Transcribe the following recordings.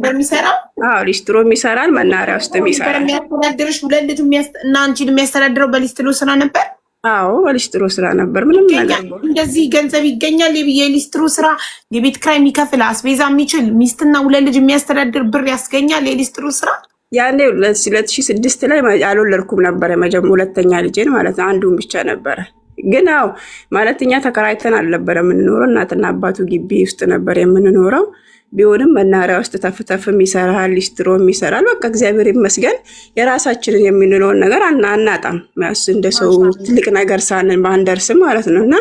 በሚሰራ ሊስትሮ የሚሰራል መናሪያ ውስጥ የሚሰራል የሚያስተዳድርሽ ሁለት ልጅ እና አንቺን የሚያስተዳድረው በሊስትሮ ስራ ነበር። አዎ በሊስትሮ ስራ ነበር። ምንም ነገር እንደዚህ ገንዘብ ይገኛል። የሊስትሮ ስራ የቤት ኪራይ የሚከፍል አስቤዛ የሚችል ሚስትና ሁለት ልጅ የሚያስተዳድር ብር ያስገኛል የሊስትሮ ስራ። ያኔ 2006 ላይ አልወለድኩም ነበር ሁለተኛ ልጄን ማለት ነው። አንዱን ብቻ ነበረ። ግን አዎ ማለት እኛ ተከራይተን አልነበረ የምንኖረው፣ እናትና አባቱ ግቢ ውስጥ ነበር የምንኖረው። ቢሆንም መናሪያ ውስጥ ተፍተፍም ይሰራል፣ ሊስትሮም ይሰራል። በቃ እግዚአብሔር ይመስገን የራሳችንን የምንለውን ነገር አናጣም። እንደ ሰው ትልቅ ነገር ሳንን ባንደርስም ማለት ነው። እና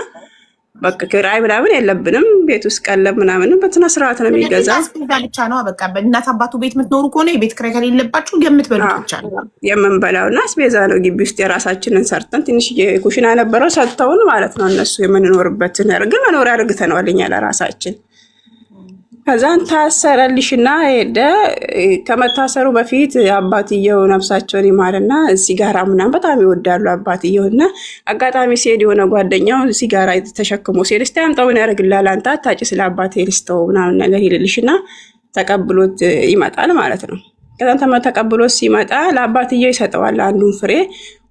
በቃ ኪራይ ምናምን የለብንም። ቤት ውስጥ ቀለብ ምናምን በስነ ስርዓት ነው የሚገዛ። ብቻ ነው በቃ በእናት አባቱ ቤት የምትኖሩ ከሆነ የቤት ኪራይ ከሌለባችሁ የምትበሉት ብቻ ነው የምንበላው። እና አስቤዛ ነው ግቢ ውስጥ የራሳችንን ሰርተን ትንሽ ኩሽና ነበረው ሰጥተውን ማለት ነው እነሱ የምንኖርበትን ግን መኖሪያ አድርገነዋል እኛ ለራሳችን። ከዛን ታሰረልሽና ሄደ። ከመታሰሩ በፊት አባትየው ነፍሳቸውን ይማርና ሲጋራ ምናምን በጣም ይወዳሉ አባትየውና አጋጣሚ ሲሄድ የሆነ ጓደኛው ሲጋራ ተሸክሞ ሲሄድ እስቲ አምጣው ምን ያደርግልሃል አንተ አታጭስ ለአባቴ ልስተው ምናምን ነገር ይልልሽና ተቀብሎት ይመጣል ማለት ነው። ከዛን ተቀብሎት ሲመጣ ለአባትየው ይሰጠዋል አንዱን ፍሬ።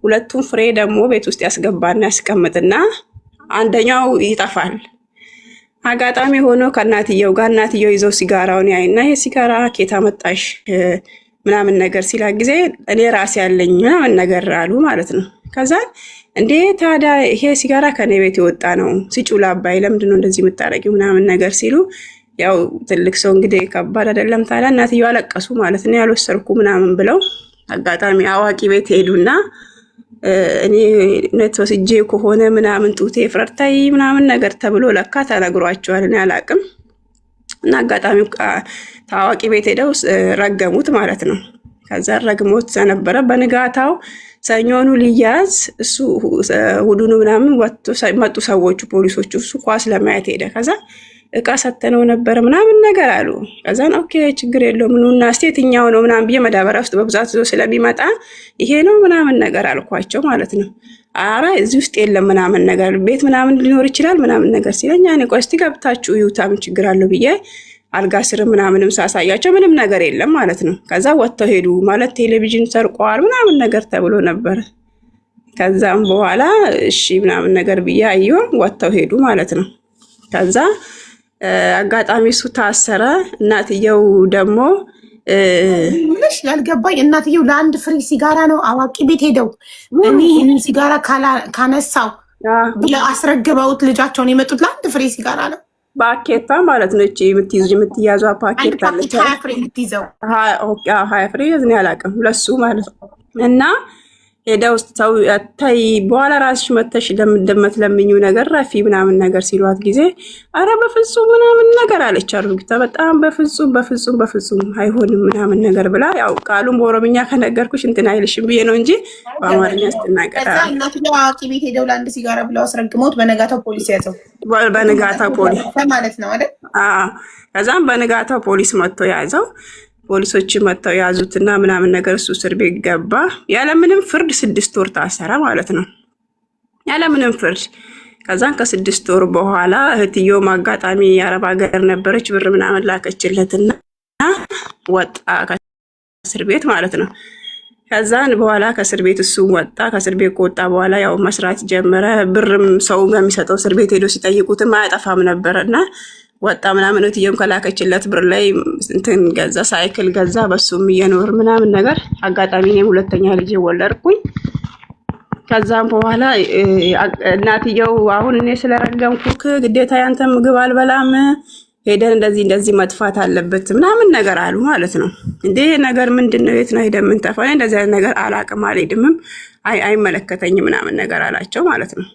ሁለቱን ፍሬ ደግሞ ቤት ውስጥ ያስገባና ያስቀምጥና አንደኛው ይጠፋል። አጋጣሚ ሆኖ ከእናትየው ጋር እናትየው ይዘው ሲጋራውን ያይና ይሄ ሲጋራ ኬታ መጣሽ ምናምን ነገር ሲላ ጊዜ እኔ ራሴ ያለኝ ምናምን ነገር አሉ ማለት ነው። ከዛ እንዴ ታዲያ ይሄ ሲጋራ ከኔ ቤት የወጣ ነው ሲጩላ አባይ ለምንድነው እንደዚህ የምታረጊው ምናምን ነገር ሲሉ ያው ትልቅ ሰው እንግዲህ ከባድ አይደለም። ታዲያ እናትየው አለቀሱ ማለት ነው። ያልወሰድኩ ምናምን ብለው አጋጣሚ አዋቂ ቤት ሄዱና እኔ ነት ወስጄ ከሆነ ምናምን ጡቴ ፍረርታይ ምናምን ነገር ተብሎ ለካ ተነግሯቸዋል። እኔ አላቅም። እና አጋጣሚው ታዋቂ ቤት ሄደው ረገሙት ማለት ነው። ከዛ ረግሞት ነበረ። በንጋታው ሰኞኑ ሊያዝ እሱ ሁሉኑ ምናምን ወጥቶ መጡ ሰዎቹ ፖሊሶቹ። እሱ ኳስ ለማየት ሄደ። ከዛ እቃ ሰተነው ነበር ምናምን ነገር አሉ። ከዛን ኦኬ ችግር የለውም ምኑና እስቲ የትኛው ነው ምናምን ብዬ መዳበሪያ ውስጥ በብዛት ይዞ ስለሚመጣ ይሄ ነው ምናምን ነገር አልኳቸው ማለት ነው። አረ እዚህ ውስጥ የለም ምናምን ነገር ቤት ምናምን ሊኖር ይችላል ምናምን ነገር ሲለኝ እኔ ቆይ እስቲ ገብታችሁ ይዩታ ምን ችግር አለው ብዬ አልጋ ስር ምናምንም ሳሳያቸው ምንም ነገር የለም ማለት ነው። ከዛ ወጥተው ሄዱ ማለት ቴሌቪዥን ሰርቀዋል ምናምን ነገር ተብሎ ነበር። ከዛም በኋላ እሺ ምናምን ነገር ብዬ አየሁ ወጥተው ሄዱ ማለት ነው። ከዛ አጋጣሚ እሱ ታሰረ። እናትየው ደግሞ ምንሽ ያልገባኝ እናትየው ለአንድ ፍሬ ሲጋራ ነው አዋቂ ቤት ሄደው እኔ ይህንን ሲጋራ ካነሳው ብለው አስረግበውት ልጃቸውን የመጡት ለአንድ ፍሬ ሲጋራ ነው። ፓኬታ ማለት ነው። እቺ የምትያዟ ፓኬት አለች። 20 ፍሬ የምትይዘው 20 ፍሬ እኔ አላውቅም ለሱ ማለት ነው። እና ሄደው ሰው ታይ በኋላ ራስሽ መተሽ ለምትለምኙ ነገር ረፊ ምናምን ነገር ሲሏት ጊዜ አረ በፍጹም ምናምን ነገር አለች አርግታ በጣም በፍጹም አይሆንም ምናምን ነገር ብላ ያው ቃሉን በኦሮምኛ ከነገርኩሽ እንትን አይልሽም ብዬ ነው እንጂ በአማርኛ ስትናገር ከዛ እናትየው አዋቂ ቤት ሄደው ለአንድ ሲጋራ ብለው አስረግመውት በነጋታው ፖሊስ ያዘው። በነጋታው ፖሊስ ማለት ነው አይደል? ከዛም በነጋታው ፖሊስ መጥቶ ያዘው። ፖሊሶች መጥተው ያዙትና ምናምን ነገር እሱ እስር ቤት ገባ። ያለምንም ፍርድ 6 ወር ታሰረ ማለት ነው። ያለምንም ፍርድ። ከዛን ከ6 ወር በኋላ እህትየው አጋጣሚ የአረብ ሀገር ነበረች ብር ምናምን ላከችለትና ወጣ ከእስር ቤት ማለት ነው። ከዛን በኋላ ከእስር ቤት እሱ ወጣ። ከእስር ቤት ከወጣ በኋላ ያው መስራት ጀመረ። ብርም ሰው በሚሰጠው እስር ቤት ሄዶ ሲጠይቁትም አያጠፋም ነበርና ወጣ ምናምን እህትየውም ከላከችለት ብር ላይ እንትን ገዛ፣ ሳይክል ገዛ። በሱም እየኖር ምናምን ነገር አጋጣሚ እኔም ሁለተኛ ልጅ ወለድኩኝ። ከዛም በኋላ እናትየው አሁን እኔ ስለረገምኩክ ግዴታ ያንተ ምግብ አልበላም ሄደን እንደዚህ መጥፋት አለበት ምናምን ነገር አሉ ማለት ነው። እንዴ ነገር ምንድነው? የት ነው ሄደን ምን ተፋ? እንደዚህ አይነት ነገር አላቅም አልሄድምም አይመለከተኝም ምናምን ነገር አላቸው ማለት ነው።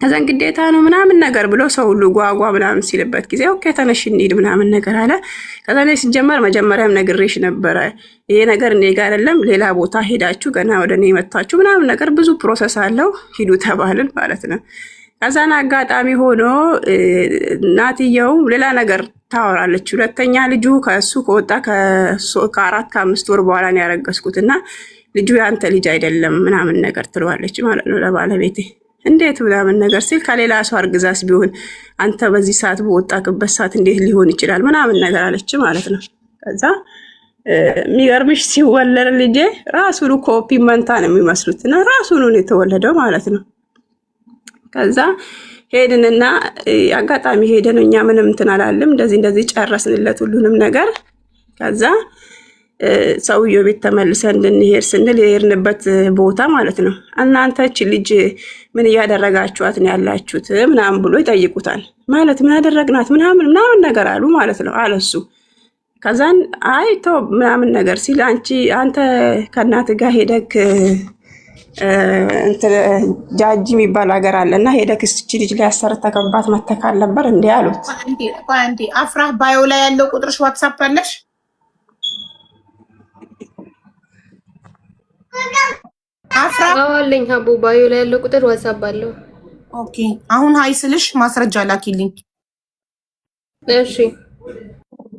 ከዛን ግዴታ ነው ምናምን ነገር ብሎ ሰው ሁሉ ጓጓ ምናምን ሲልበት ጊዜ ኦኬ ተነሽ እንሂድ ምናምን ነገር አለ። ከዛ ላይ ሲጀመር መጀመሪያም ነግሬሽ ነበረ ይሄ ነገር እኔ ጋር አይደለም ሌላ ቦታ ሄዳችሁ ገና ወደ እኔ መጣችሁ ምናምን ነገር ብዙ ፕሮሰስ አለው ሂዱ ተባልን ማለት ነው። ከዛን አጋጣሚ ሆኖ እናትየው ሌላ ነገር ታወራለች። ሁለተኛ ልጁ ከሱ ከወጣ ከ4-5 ወር በኋላ ነው ያረገዝኩትና ልጁ ያንተ ልጅ አይደለም ምናምን ነገር ትለዋለች ማለት ነው ለባለቤቴ። እንዴት ምናምን ነገር ሲል ከሌላ ሰው አርግዛስ ቢሆን አንተ በዚህ ሰዓት በወጣክበት ሰዓት እንዴት ሊሆን ይችላል ምናምን ነገር አለች ማለት ነው። ከዛ የሚገርምሽ ሲወለድ ልጄ ራሱን ኮፒ መንታ ነው የሚመስሉት እና ራሱን የተወለደው ማለት ነው። ከዛ ሄድንና አጋጣሚ ሄደን እኛ ምንም እንትን አላለም። እንደዚህ ጨረስንለት ሁሉንም ነገር። ከዛ ሰውየው ቤት ተመልሰን እንድንሄድ ስንል የሄድንበት ቦታ ማለት ነው እናንተ እቺ ልጅ ምን እያደረጋችኋት ነው ያላችሁት ምናምን ብሎ ይጠይቁታል። ማለት ምን አደረግናት ምናምን ነገር አሉ ማለት ነው አለሱ። ከዛን አይቶ ምናምን ነገር ሲል አንተ ከእናት ጋር ሄደክ ጃጂ የሚባል ሀገር አለና ሄደክ እስቺ ልጅ ላይ ያሰርተከባት መተካል ነበር እንዴ አሉት። አንዴ አፍራህ ባዮ ላይ ያለው ቁጥርሽ ዋትስአፕ አለሽ? አፍራህ አለኝ። ሀቡ ባዮ ላይ ያለው ቁጥር ዋትስአፕ አለው። ኦኬ አሁን ሀይ ስልሽ ማስረጃ ላኪልኝ። እሺ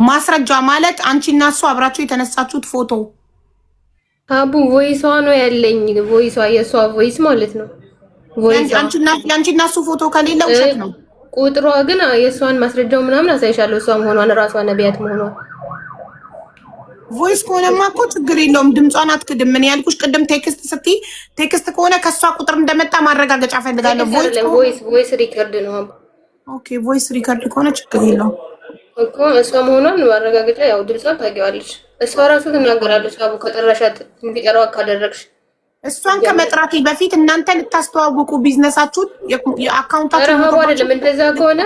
ማስረጃ ማለት አንቺና እሱ አብራችሁ የተነሳችሁት ፎቶ አቡ ቮይሷ ነው ያለኝ። ቮይሷ የሷ ቮይስ ማለት ነው። ቮይሷ ያንቺና እሱ ፎቶ ከሌለ ውሸት ነው። ቁጥሯ ግን የሷን ማስረጃው ምናምን አሳይሻለሁ። እሷ መሆኗን ራሷ ነቢያት መሆኗን። ቮይስ ከሆነማ እኮ ችግር የለውም። ድምጿን አትክድም። ምን ያልኩሽ ቅድም ቴክስት ስትይ ቴክስት ከሆነ ከሷ ቁጥር እንደመጣ ማረጋገጫ ፈልጋለሁ። ቮይስ ሪከርድ ነው። ኦኬ ቮይስ ሪከርድ ከሆነ ችግር የለውም እኮ እሷ መሆኗን ማረጋገጫ ያው ድምጿን ታውቂዋለሽ። እሷ ራሱ ትናገራለች። አቡ ከጠራሻት እንዲጠራው ካደረግሽ እሷን ከመጥራቴ በፊት እናንተ ልታስተዋውቁ ቢዝነሳችሁን የአካውንታችሁ ነው አይደለም? እንደዛ ከሆነ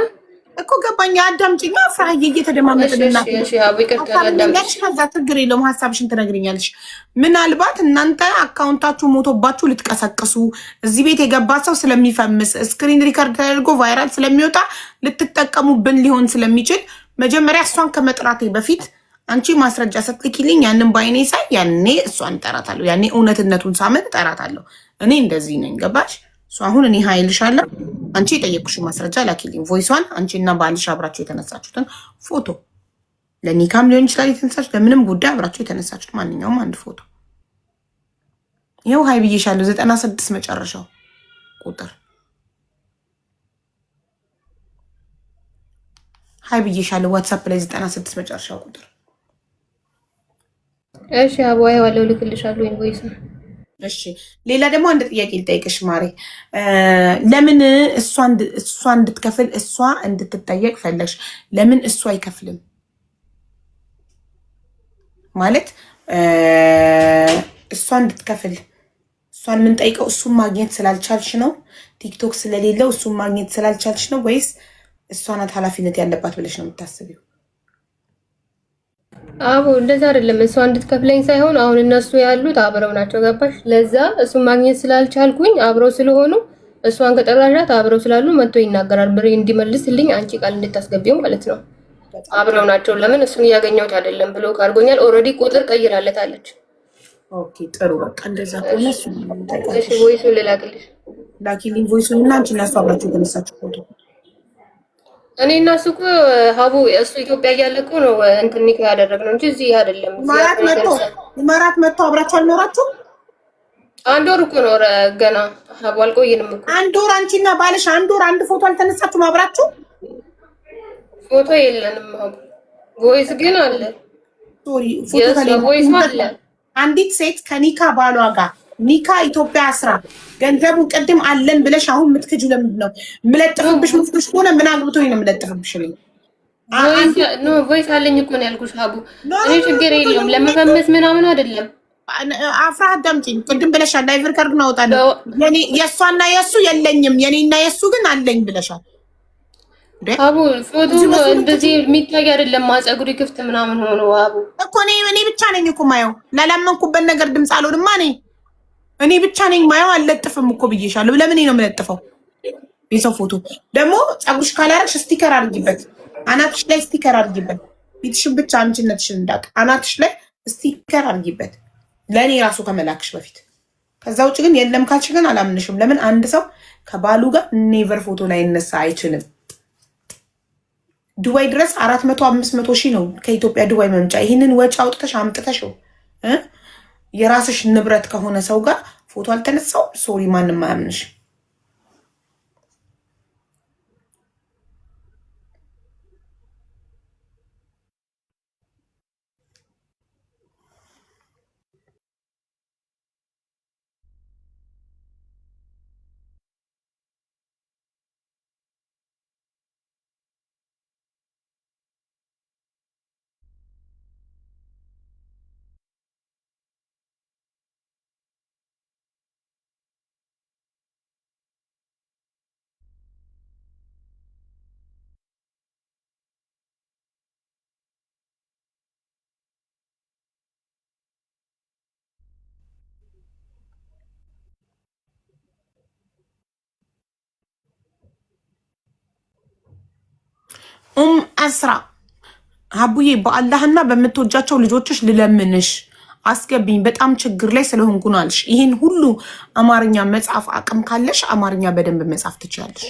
እኮ ገባኝ። አዳምጪኝ ፍራዬ፣ እየተደማመጥንና ከዛ ችግር የለውም። ሀሳብሽን ትነግሪኛለሽ። ምናልባት እናንተ አካውንታችሁ ሞቶባችሁ ልትቀሰቅሱ እዚህ ቤት የገባ ሰው ስለሚፈምስ ስክሪን ሪከርድ ተደርጎ ቫይራል ስለሚወጣ ልትጠቀሙብን ሊሆን ስለሚችል መጀመሪያ እሷን ከመጥራቴ በፊት አንቺ ማስረጃ ስትልኪልኝ ያንን በአይኔ ሳይ ያኔ እሷን እጠራታለሁ። ያኔ እውነትነቱን ሳምን እጠራታለሁ። እኔ እንደዚህ ነኝ። ገባሽ? እሱ አሁን እኔ ሀይልሻለሁ። አንቺ የጠየቅሽ ማስረጃ ላኪልኝ። ቮይሷን አንቺና ባልሽ አብራችሁ የተነሳችሁትን ፎቶ ለኒካም ሊሆን ይችላል የተነሳችሁት፣ ለምንም ጉዳይ አብራችሁ የተነሳችሁት ማንኛውም አንድ ፎቶ። ይኸው ሀይ ብዬሻለሁ። 96 መጨረሻው ቁጥር ሀይ ብዬሻለሁ። ዋትሳፕ ላይ 96 መጨረሻው ቁጥር። እሺ አባዬ ዋለው ልክልሻለሁ ኢንቮይስ። እሺ ሌላ ደግሞ አንድ ጥያቄ ልጠይቅሽ ማሬ። ለምን እሷ እንድትከፍል እሷ እንድትጠየቅ ፈለግሽ? ለምን እሷ አይከፍልም? ማለት እሷ እንድትከፍል እሷን የምንጠይቀው እሱን ማግኘት ስላልቻልሽ ነው? ቲክቶክ ስለሌለው እሱን ማግኘት ስላልቻልሽ ነው ወይስ እሷ ናት ኃላፊነት ያለባት ብለሽ ነው የምታስቢው? አቡ እንደዛ አይደለም። እሷ እንድትከፍለኝ ሳይሆን አሁን እነሱ ያሉት አብረው ናቸው። ገባሽ? ለዛ እሱን ማግኘት ስላልቻልኩኝ አብረው ስለሆኑ እሷን ከጠራሻት አብረው ስላሉ መጥቶ ይናገራል። ብሬ እንዲመልስልኝ አንቺ ቃል እንድታስገቢው ማለት ነው። አብረው ናቸው። ለምን እሱን እያገኘሁት አይደለም ብሎ ካርጎኛል። ኦልሬዲ ቁጥር ቀይራለታለች። ኦኬ ጥሩ በቃ እንደዛ ከሆነ እሺ ቮይሱን ልላክልሽ። ላኪልኝ ቮይሱን እና አንቺ እና እሷ አብራችሁ የተነሳችሁ ፎቶ። እኔ እና እሱ እኮ ሀቡ እሱ ኢትዮጵያ እያለ እኮ ነው እንትን ኒካ ያደረግነው እንጂ እዚህ አይደለም። ኢማራት መጥቶ አብራችሁ አልኖራችሁም? አንድ ወር እኮ ነው ገና ሀቡ አልቆየንም እኮ። አንድ ወር አንቺና ባልሽ አንድ ወር አንድ ፎቶ አልተነሳችሁም አብራችሁ? ፎቶ የለንም ሀቡ፣ ቮይስ ግን አለ። ሶሪ ፎቶ ቮይስ አለ። አንዲት ሴት ከኒካ ባሏ ጋር ኒካ ኢትዮጵያ አስራ ገንዘቡን ቅድም አለን ብለሽ አሁን ምትክጁ ለምንድን ነው? ምለጥፍብሽ ምትክሽ ከሆነ ምን አግብቶኝ ነው ምለጥፍብሽ? ቮይስ አለኝ እኮ ነው ያልኩሽ ሀቡ። እኔ ችግር የለውም ለመፈመስ ምናምን አይደለም። አፍራ አዳምጪኝ። ቅድም ብለሻል ላይቭ ሪከርድ እናወጣለን። የእሷና የእሱ የለኝም የኔና የእሱ ግን አለኝ ብለሻል ሀቡ። ፎቶ እንደዚህ የሚታይ አይደለም። ፀጉሪ ክፍት ምናምን ሆኖ ሀቡ እኮ እኔ ብቻ ነኝ እኮ ማየው። ላላመንኩበት ነገር ድምፅ አልሆንማ። እኔ ብቻ ነኝ ማየው። አልለጥፍም እኮ ብዬሻለሁ። ለምን ነው የምለጥፈው? የሰው ፎቶ ደግሞ ፀጉርሽ ካላረግሽ ስቲከር አድርጊበት፣ አናትሽ ላይ ስቲከር አድርጊበት። ፊትሽን ብቻ አንቺነትሽን እንዳቅ አናትሽ ላይ ስቲከር አድርጊበት፣ ለእኔ ራሱ ከመላክሽ በፊት። ከዛ ውጭ ግን የለም ካልሽ ግን አላምንሽም። ለምን አንድ ሰው ከባሉ ጋር ኔቨር ፎቶ ላይ ይነሳ አይችልም። ዱባይ ድረስ 400-500 ሺህ ነው ከኢትዮጵያ ዱባይ መምጫ። ይህንን ወጪ አውጥተሽ አምጥተሽው የራስሽ ንብረት ከሆነ ሰው ጋር ፎቶ አልተነሳው፣ ሶሪ ማንም አያምንሽ። አስራ ሀቡዬ በአላህና በምትወጃቸው ልጆችሽ ልለምንሽ አስገቢኝ በጣም ችግር ላይ ስለሆንኩ ነው አልሽ። ይህን ሁሉ አማርኛ መጻፍ አቅም ካለሽ አማርኛ በደንብ መጻፍ ትችላለሽ።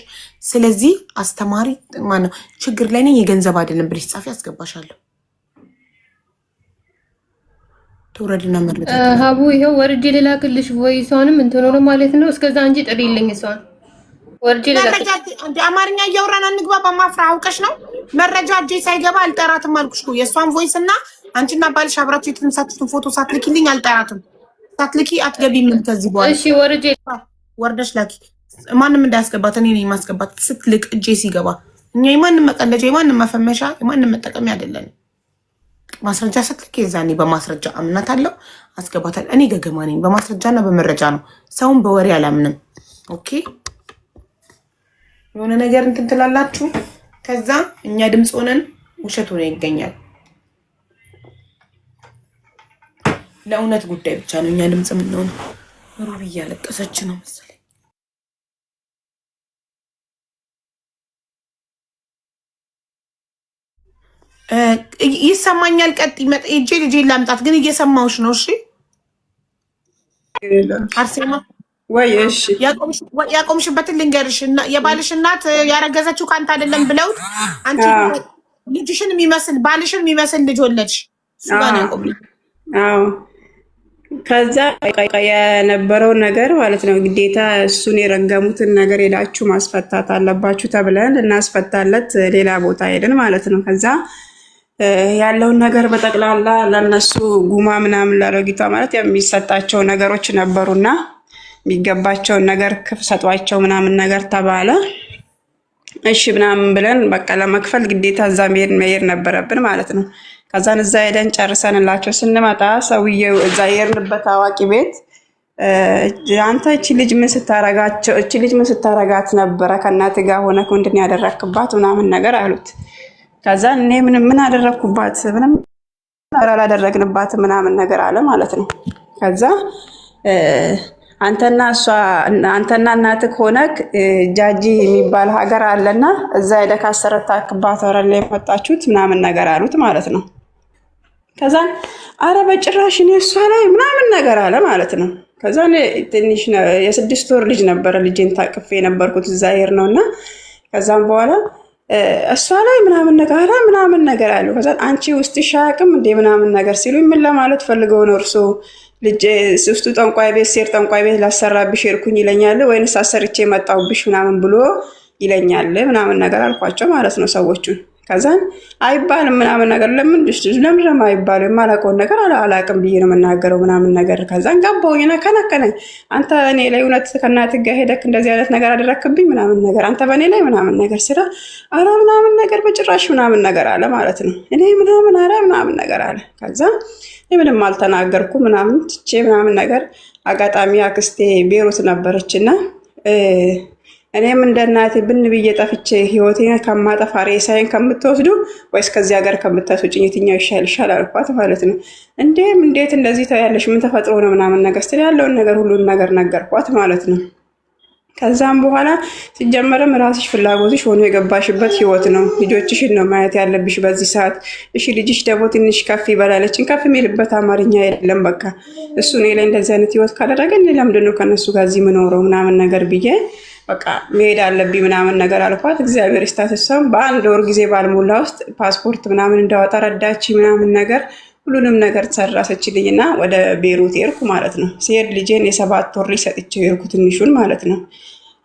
ስለዚህ አስተማሪ ማነው ችግር ላይ ነኝ የገንዘብ አይደለም ብለሽ ጻፊ አስገባሻለሁ። ተወረድና መረጃ ሀቡ ይሄው ወርጄ ልላክልሽ ቮይሷንም እንትን ሆኖ ማለት ነው። እስከዛ እንጂ ጥሪልኝ እሷን ወርጄ ልላክልሽ። እንደ አማርኛ እያወራን አንግባባ ማፍራ አውቀሽ ነው መረጃ እጄ ሳይገባ አልጠራትም አልኩሽ እኮ የእሷን ቮይስ እና አንቺና ባልሽ አብራችሁ የተነሳችሁትን ፎቶ ሳትልኪልኝ አልጠራትም። ሳትልኪ አትገቢም ከዚህ በኋላ። እሺ ወርጄ ወርደሽ ላኪ። ማንም እንዳያስገባት እኔ ነኝ ማስገባት ስትልቅ እጄ ሲገባ። እኛ የማንም መቀለጃ የማንም መፈመሻ የማንም መጠቀሚያ አይደለም። ማስረጃ ስትልክ የዛኔ በማስረጃ አምናት አለው አስገባታል። እኔ ገገማ ነኝ በማስረጃና በመረጃ ነው። ሰውን በወሬ አላምንም። ኦኬ የሆነ ነገር እንትን ትላላችሁ ከዛ እኛ ድምፅ ሆነን ውሸት ሆነ ይገኛል። ለእውነት ጉዳይ ብቻ ነው እኛ ድምፅ የምንሆነው። ሩብ እያለቀሰች ነው መሰለኝ። ይሰማኛል። ቀጥ እጄ ልጄ ላምጣት ግን እየሰማሁሽ ነው። እሺ አርሴማ ወይ እሺ ያቆምሽበትን ልንገርሽ። የባልሽ እናት ያረገዘችው ካንተ አይደለም ብለውት አንቺ ልጅሽን የሚመስል ባልሽን የሚመስል ልጅ ወለድሽ። ሱባን ያቆም አዎ ከዛ የነበረው ነገር ማለት ነው ግዴታ እሱን የረገሙትን ነገር ሄዳችሁ ማስፈታት አለባችሁ ተብለን እናስፈታለት ሌላ ቦታ ሄድን ማለት ነው። ከዛ ያለውን ነገር በጠቅላላ ለነሱ ጉማ ምናምን ላረጊቷ ማለት የሚሰጣቸው ነገሮች ነበሩና የሚገባቸውን ነገር ሰጧቸው ምናምን ነገር ተባለ። እሺ ምናምን ብለን በቃ ለመክፈል ግዴታ እዛ መሄድ ነበረብን ማለት ነው። ከዛን እዛ ሄደን ጨርሰንላቸው ስንመጣ ሰውዬው እዛ የሄድንበት አዋቂ ቤት አንተ እቺ ልጅ ምን ስታረጋት ነበረ ከእናት ጋር ሆነ ምንድን ያደረክባት ምናምን ነገር አሉት። ከዛ እኔ ምን አደረኩባት ምንም አላደረግንባት ምናምን ነገር አለ ማለት ነው። ከዛ አንተና እናትህ ሆነክ ጃጂ የሚባል ሀገር አለና እዛ ሄደህ ካሰረታክባት ወረላ የመጣችሁት ምናምን ነገር አሉት ማለት ነው። ከዛ አረ በጭራሽ እኔ እሷ ላይ ምናምን ነገር አለ ማለት ነው። ከዛ ትንሽ የ6 ወር ልጅ ነበረ ልጄን ታቅፌ የነበርኩት እዛ ሄር ነውና ከዛም በኋላ እሷ ላይ ምናምን ነገር አሉ። ከዛ አንቺ ውስጥ ሻቅም እንደ ምናምን ነገር ሲሉ ምን ለማለት ፈልገው ነው እርሶ ልጅ ውስጡ ጠንቋይ ቤት ሴር ጠንቋይ ቤት ላሰራብሽ ሄድኩኝ ይለኛል ወይንስ አሰርቼ መጣሁብሽ ምናምን ብሎ ይለኛል ምናምን ነገር አልኳቸው ማለት ነው ሰዎቹን። ከዛን አይባልም ምናምን ነገር ለምን አይባልም የማላውቀውን ነገር አላውቅም ብዬ ነው የምናገረው ምናምን ነገር። ከዛን ገባሁኝና ከነከነኝ አንተ እኔ ላይ እውነት ከእናትህ ጋር ሄደክ እንደዚህ አይነት ነገር አደረክብኝ ምናምን ነገር አንተ በእኔ ላይ ምናምን ነገር ስራ አረ ምናምን ነገር በጭራሽ ምናምን ነገር አለ ማለት ነው። እኔ ምናምን አረ ምናምን ነገር አለ። ከዛ ምንም አልተናገርኩ ምናምን ትቼ ምናምን ነገር አጋጣሚ አክስቴ ቤሩት ነበረችና እኔም እንደ እናቴ ብን ብዬ ጠፍቼ ህይወቴን ከማጠፋ ሬሳዬን ከምትወስዱ ወይስ ከዚህ ሀገር ከምታስወጪኝ የትኛው ይሻልሻል አልኳት ማለት ነው። እንዴት እንደዚህ ታያለሽ ምን ተፈጥሮ ነው ምናምን ነገር ስትል ያለውን ነገር ሁሉን ነገር ነገርኳት ማለት ነው። ከዛም በኋላ ሲጀመርም ራስሽ ፍላጎትሽ ሆኖ የገባሽበት ህይወት ነው። ልጆችሽን ነው ማየት ያለብሽ በዚህ ሰዓት። እሺ ልጅሽ ደግሞ ትንሽ ከፍ ይበላለችን ከፍ የሚልበት አማርኛ የለም። በቃ እሱ እኔ ላይ እንደዚህ አይነት ህይወት ካደረገ እኔ ለምንድን ነው ከነሱ ጋር እዚህ የምኖረው ምናምን ነገር ብዬ በቃ መሄድ አለብኝ ምናምን ነገር አልኳት። እግዚአብሔር ይስታትሰው በአንድ ወር ጊዜ ባልሞላ ውስጥ ፓስፖርት ምናምን እንዳወጣ ረዳች ምናምን ነገር ሁሉንም ነገር ተሰራሰችልኝና ወደ ቤሩት ሄድኩ ማለት ነው። ሲሄድ ልጄን የ7 ወር ሰጥቼ ሄድኩ ትንሹን ማለት ነው።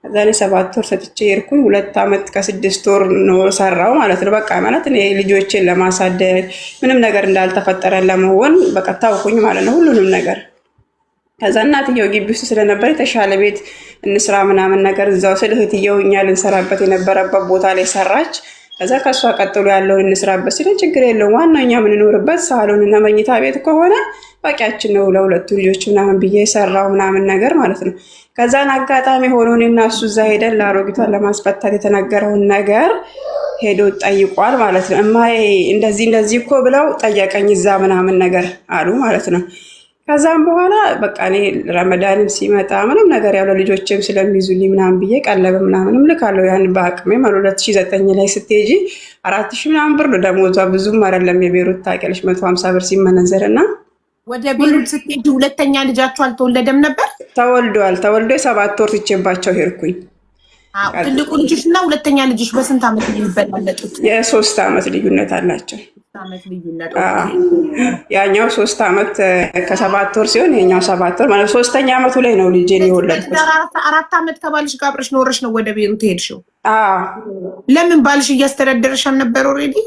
ከዛ 7 ወር ሰጥቼ ሄድኩኝ 2 ዓመት ከ6 ወር ነው ሰራው ማለት ነው። በቃ ማለት እኔ ልጆቼን ለማሳደግ ምንም ነገር እንዳልተፈጠረ ለመሆን በቃ ታውኩኝ ማለት ነው ሁሉንም ነገር። ከዛ እናትየው ግቢ ውስጥ ስለነበር የተሻለ ቤት እንስራ ምናምን ነገር እዛው ስለ እህትየው እኛ ልንሰራበት የነበረበት ቦታ ላይ ሰራች። ከዛ ከሷ ቀጥሎ ያለውን እንስራበት ሲል ችግር የለውም ዋናው እኛ የምንኖርበት ሳሎን እና መኝታ ቤት ከሆነ በቂያችን ነው ለሁለቱ ልጆች ምናምን ብዬ ሰራው ምናምን ነገር ማለት ነው። ከዛን አጋጣሚ ሆኖ እኔና እሱ እዛ ሄደን ለአሮጊቷን ለማስፈታት የተነገረውን ነገር ሄዶ ጠይቋል ማለት ነው። እማዬ እንደዚህ እኮ ብለው ጠየቀኝ እዛ ምናምን ነገር አሉ ማለት ነው። ከዛም በኋላ በቃ እኔ ረመዳንም ሲመጣ ምንም ነገር ያው ለልጆችም ስለሚይዙልኝ ምናምን ብዬ ቀለብ ምናምንም ልካለሁ። ያን በአቅሜ ማለት 2009 ላይ ስትሄጂ 4000 ምናምን ብር ደሞዟ ብዙም አይደለም። የቤሩት ታውቂያለሽ 150 ብር ሲመነዘር እና ወደ ቤሩት ስትሄጂ ሁለተኛ ልጃችሁ አልተወለደም ነበር? ተወልዶ 7 ወር ትቼባቸው ሄድኩኝ። ትልቁ ልጅሽ እና ሁለተኛ ልጅሽ በስንት ዓመት የሚበላለጡት? የ3 ዓመት ልዩነት አላቸው። ያኛው 3 ዓመት ከ7 ወር ሲሆን የኛው 7 ወር ማለት 3ኛ ዓመቱ ላይ ነው ልጄን የወለድኩት። 4 ዓመት ከባልሽ ጋር አብረሽ ኖረሽ ነው ወደ ቤሩት ሄድሽው? ለምን ባልሽ እያስተዳደረሽ አልነበር ኦልሬዲ?